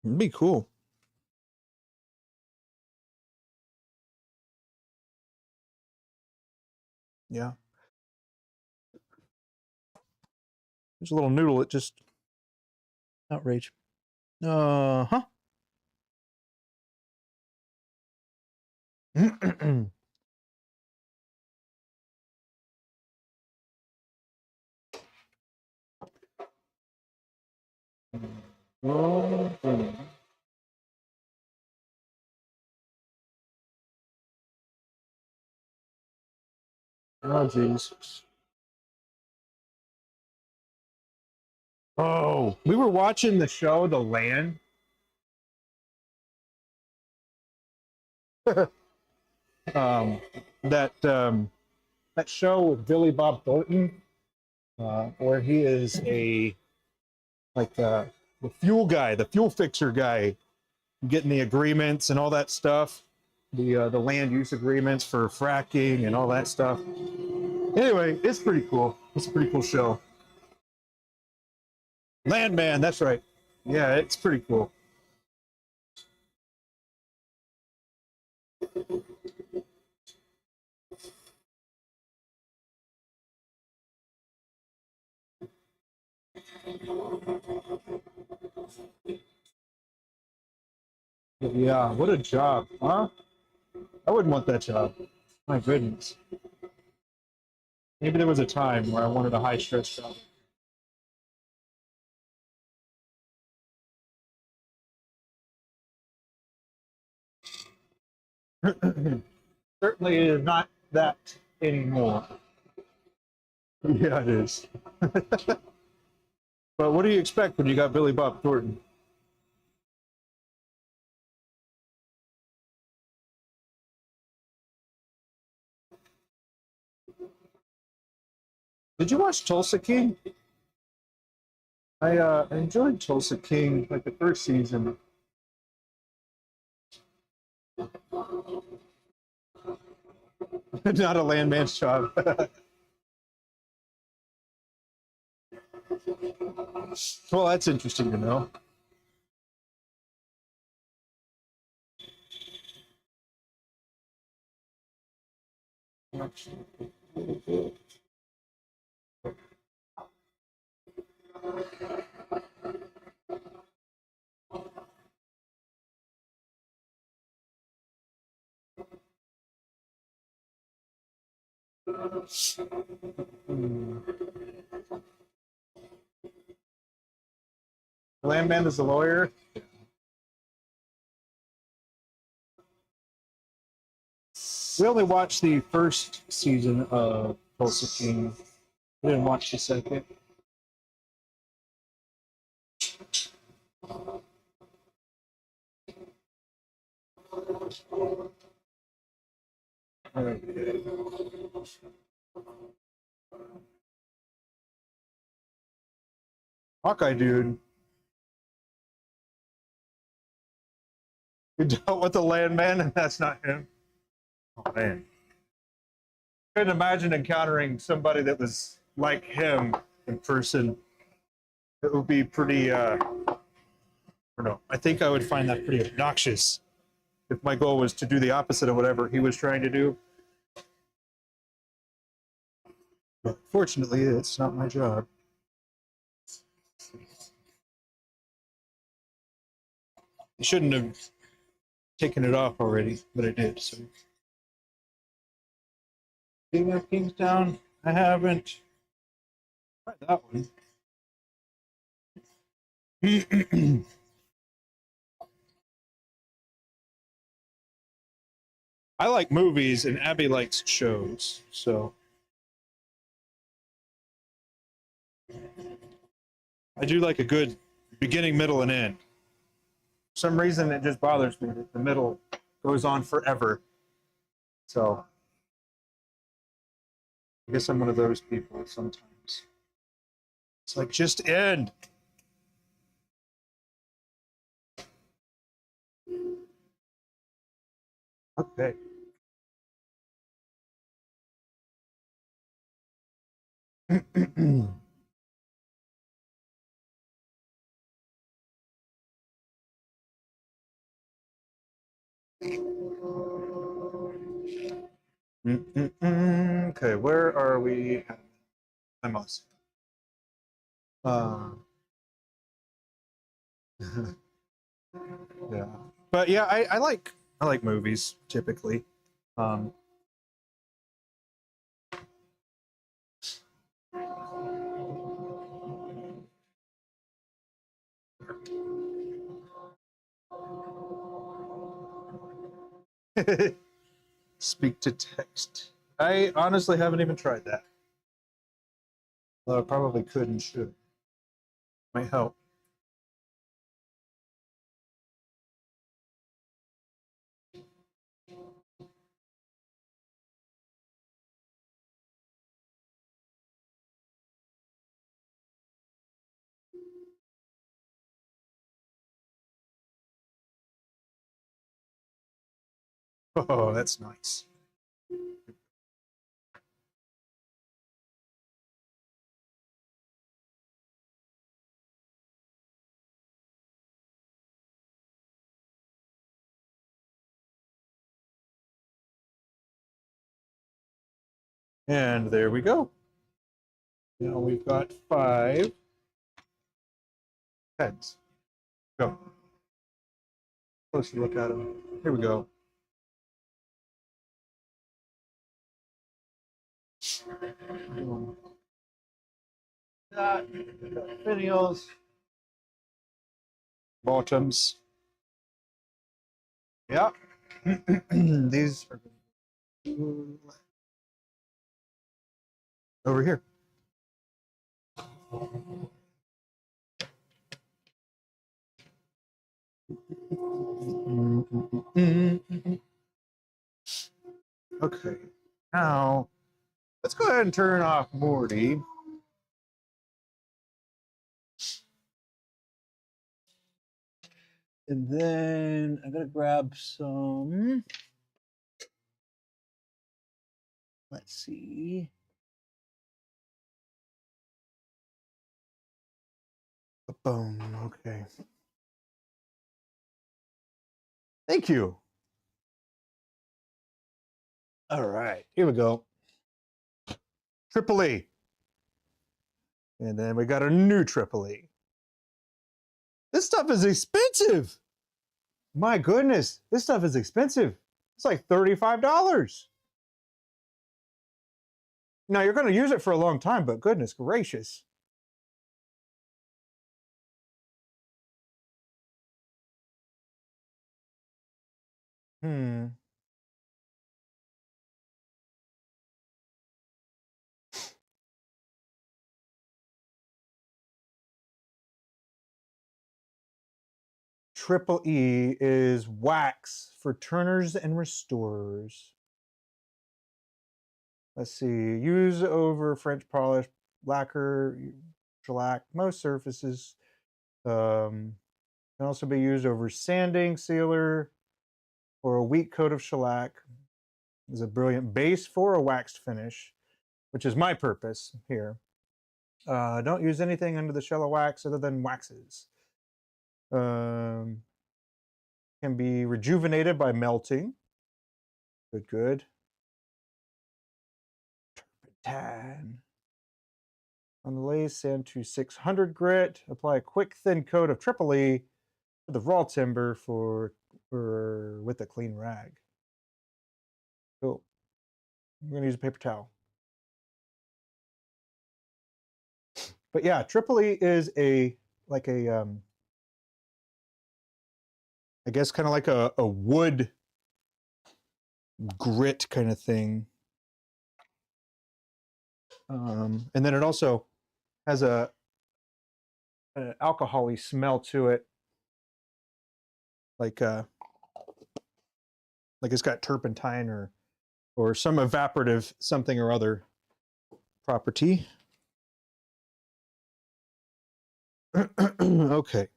A: It'd be cool. Yeah. There's a little noodle. It just outrage. Huh. Oh, geez. Oh, we were watching the show The Land. um, that show with Billy Bob Thornton, where he is like the fuel guy, the fuel fixer guy, getting the agreements and all that stuff, the land use agreements for fracking and all that stuff. Anyway, it's pretty cool. It's a pretty cool show. Landman, that's right. Yeah, it's pretty cool. Yeah, what a job, huh? I wouldn't want that job. My goodness. Maybe there was a time where I wanted a high stress job. Certainly is not that anymore. Yeah, it is. But what do you expect when you got Billy Bob Thornton? Did you watch Tulsa King? I enjoyed Tulsa King, like the first season. Not a landman's job. Well, that's interesting to know. Landman is the lawyer. We only watched the first season of Tulsa King. We didn't watch the second. Okay. Hawkeye dude. You dealt with the landman and that's not him. Oh man. Couldn't imagine encountering somebody that was like him in person. It would be pretty I don't know. I think I would find that pretty obnoxious if my goal was to do the opposite of whatever he was trying to do. But fortunately, it's not my job. I shouldn't have taken it off already, but I did. So, King of Kingstown, I haven't tried that one. I like movies, and Abbie likes shows, so I do like a good beginning, middle, and end. For some reason, it just bothers me that the middle goes on forever. So I guess I'm one of those people sometimes. It's like, just end. Okay. Okay, where are we? I must. Yeah, but yeah, I like movies typically. Um, Speak to text. I honestly haven't even tried that. Well, I probably could and should. Might help. Oh, that's nice. And there we go. Now we've got 5 heads. Go. Closer look at them. Here we go. That, finials, bottoms. Yeah. These are over here. Okay. Now, let's go ahead and turn off Morty. And then I'm going to grab some. Let's see. Boom. Okay. Thank you. All right. Here we go. Triple E. And then we got a new Triple E. This stuff is expensive. My goodness. This stuff is expensive. It's like $35. Now, you're going to use it for a long time, but goodness gracious. Hmm. Triple E is wax for turners and restorers. Let's see, use over French polish, lacquer, shellac, most surfaces. Can also be used over sanding, sealer, or a weak coat of shellac. Is a brilliant base for a waxed finish, which is my purpose here. Don't use anything under the shell of wax other than waxes. Can be rejuvenated by melting. Good, good. Turpentine. On the lathe, sand to 600 grit. Apply a quick, thin coat of triple E to the raw timber with a clean rag. Cool. I'm going to use a paper towel. But yeah, triple E is I guess kind of like a wood grit kind of thing. And then it also has an alcohol-y smell to it. Like it's got turpentine or some evaporative something or other property. Okay.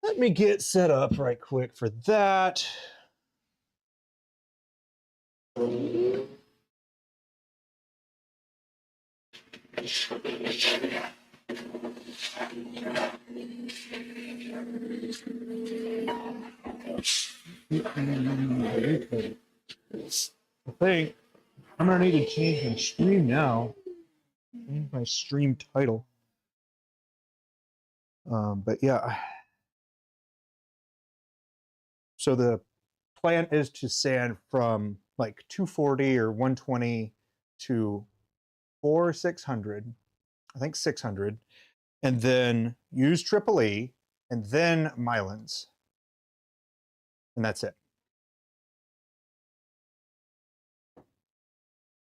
A: Let me get set up right quick for that. I think I'm gonna need to change my stream now. Change my stream title. But yeah. So the plan is to sand from like 240 or 120 to 600. I think 600, and then use triple E and then Mylans. And that's it.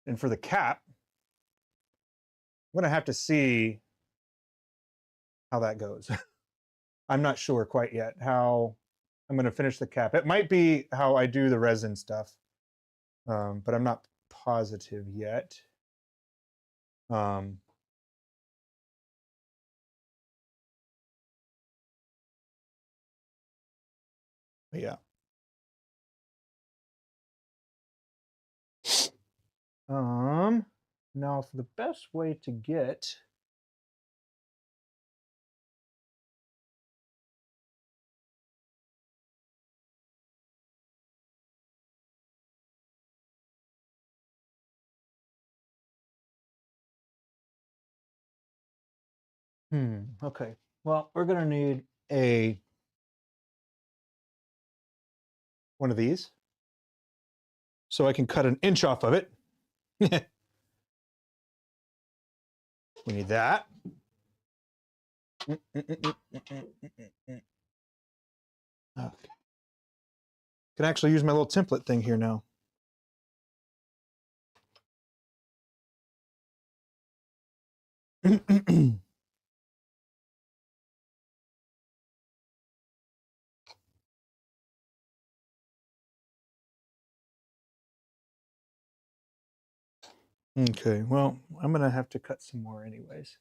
A: And for the cap, I'm gonna have to see how that goes. I'm not sure quite yet how I'm gonna finish the cap. It might be how I do the resin stuff, but I'm not positive yet. But yeah. Now for the best way to get okay. Well, we're gonna need one of these so I can cut an inch off of it. We need that. Okay. Can actually use my little template thing here now. Okay, well, I'm gonna have to cut some more anyways.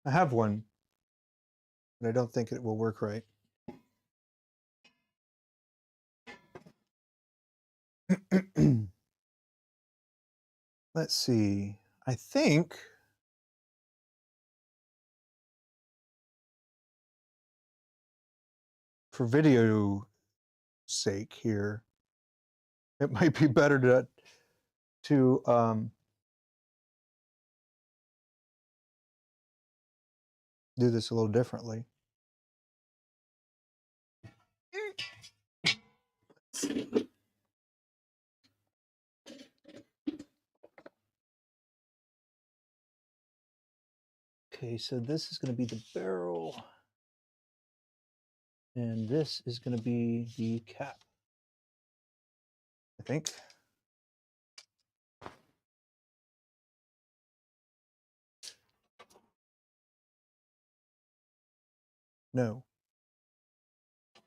A: I have one, but I don't think it will work right. Let's see. I think for video sake here, it might be better to do this a little differently. Okay, so this is going to be the barrel. And this is going to be the cap, I think. No.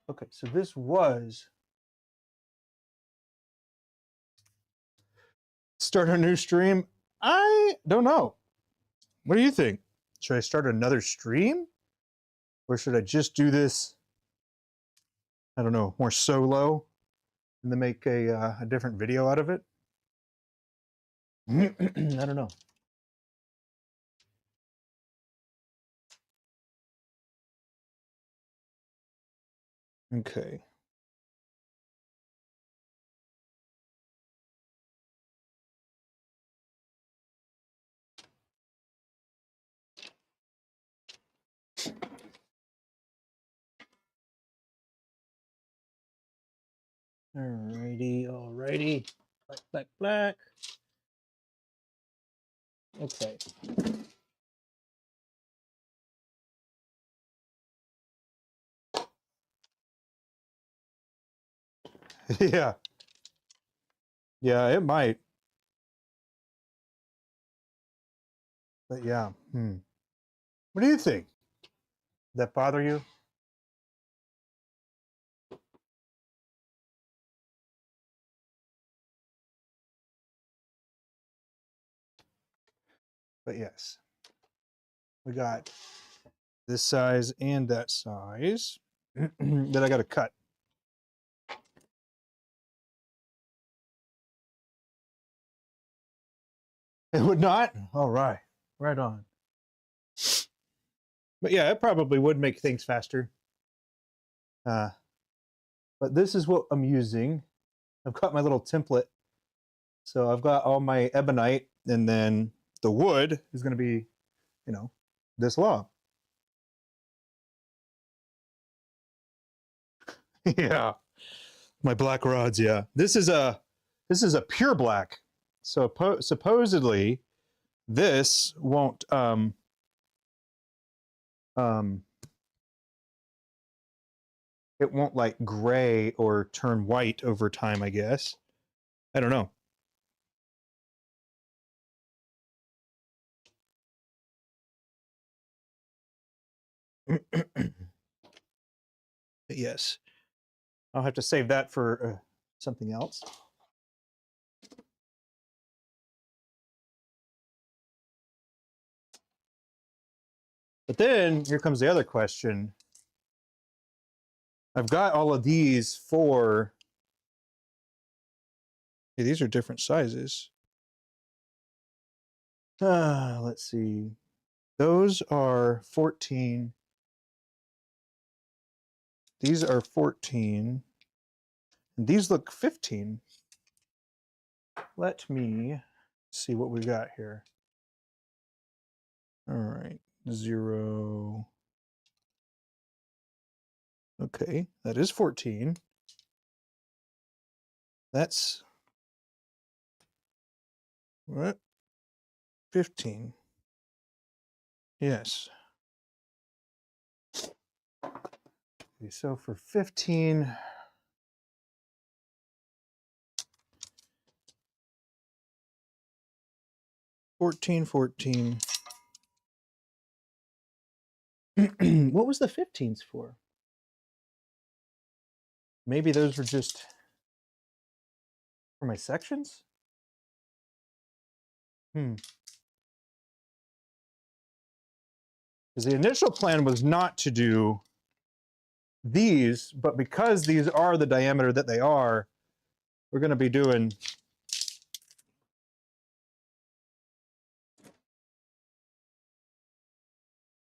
A: Okay, so this was start a new stream. I don't know. What do you think? Should I start another stream? Or should I just do this, I don't know, more solo and then make a different video out of it? I don't know. Okay. Alrighty, alrighty. Black, black, black. Okay. Yeah. Yeah, it might. But yeah. What do you think? That bother you? But yes. We got this size and that size that I got to cut. It would not? All right. Right on. But yeah, it probably would make things faster. But this is what I'm using. I've got my little template. So I've got all my ebonite, and then the wood is going to be, you know, this long. Yeah. My black rods, yeah. This is a pure black. So supposedly this won't it won't like gray or turn white over time, I guess. I don't know. But yes, I'll have to save that for something else. But then here comes the other question. I've got all of these for, hey, these are different sizes. Let's see. Those are 14. These are 14. And these look 15. Let me see what we got here. All right, 0. Okay, that is 14. That's what? 15. Yes. Okay, so for 15, what was the 15s for? Maybe those were just for my sections? Because the initial plan was not to do these, but because these are the diameter that they are, we're going to be doing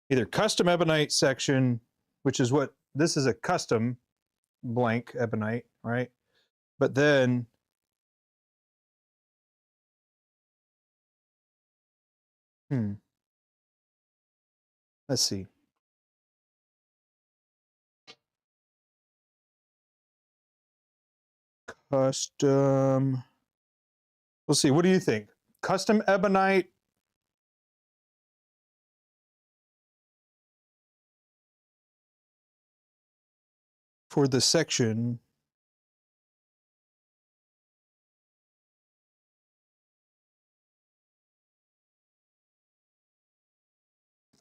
A: either custom ebonite section, which is what this is, a custom blank ebonite, right? But then let's see. Custom. Let's see. What do you think? Custom ebonite for the section.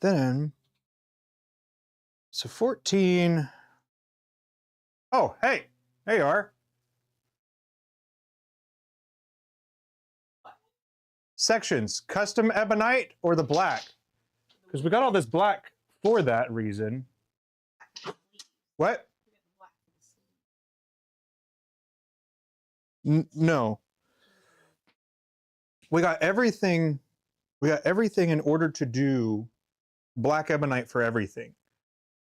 A: Then, so 14. Oh, hey, there you are. Sections, custom ebonite or the black? Because we got all this black for that reason. What? No. We got everything. We got everything in order to do black ebonite for everything.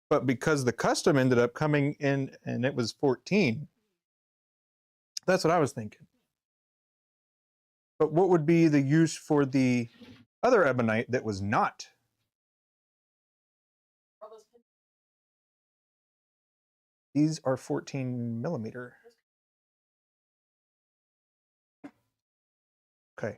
A: But because the custom ended up coming in and it was 14, that's what I was thinking. But what would be the use for the other ebonite that was not? These are 14 millimeter. Okay.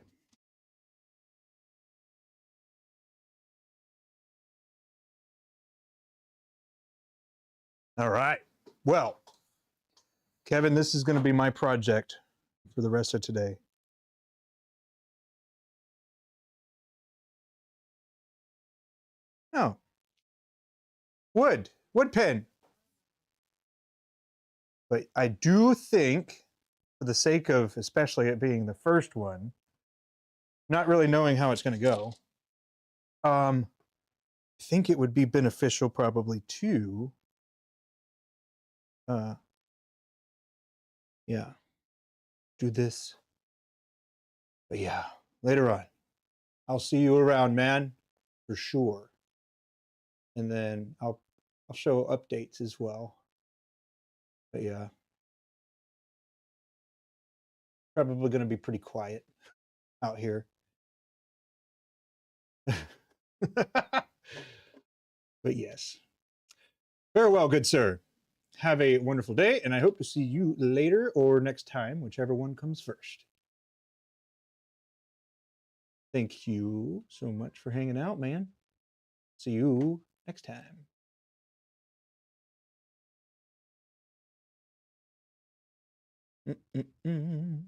A: All right. Well, Kevin, this is going to be my project for the rest of today. Oh. Wood pen. But I do think, for the sake of especially it being the first one, not really knowing how it's going to go, I think it would be beneficial probably to, yeah, do this. But yeah, later on, I'll see you around, man, for sure. And then I'll show updates as well. But yeah, probably going to be pretty quiet out here. But yes. Very well, good sir. Have a wonderful day, and I hope to see you later or next time, whichever one comes first. Thank you so much for hanging out, man. See you next time. Mm-mm-mm.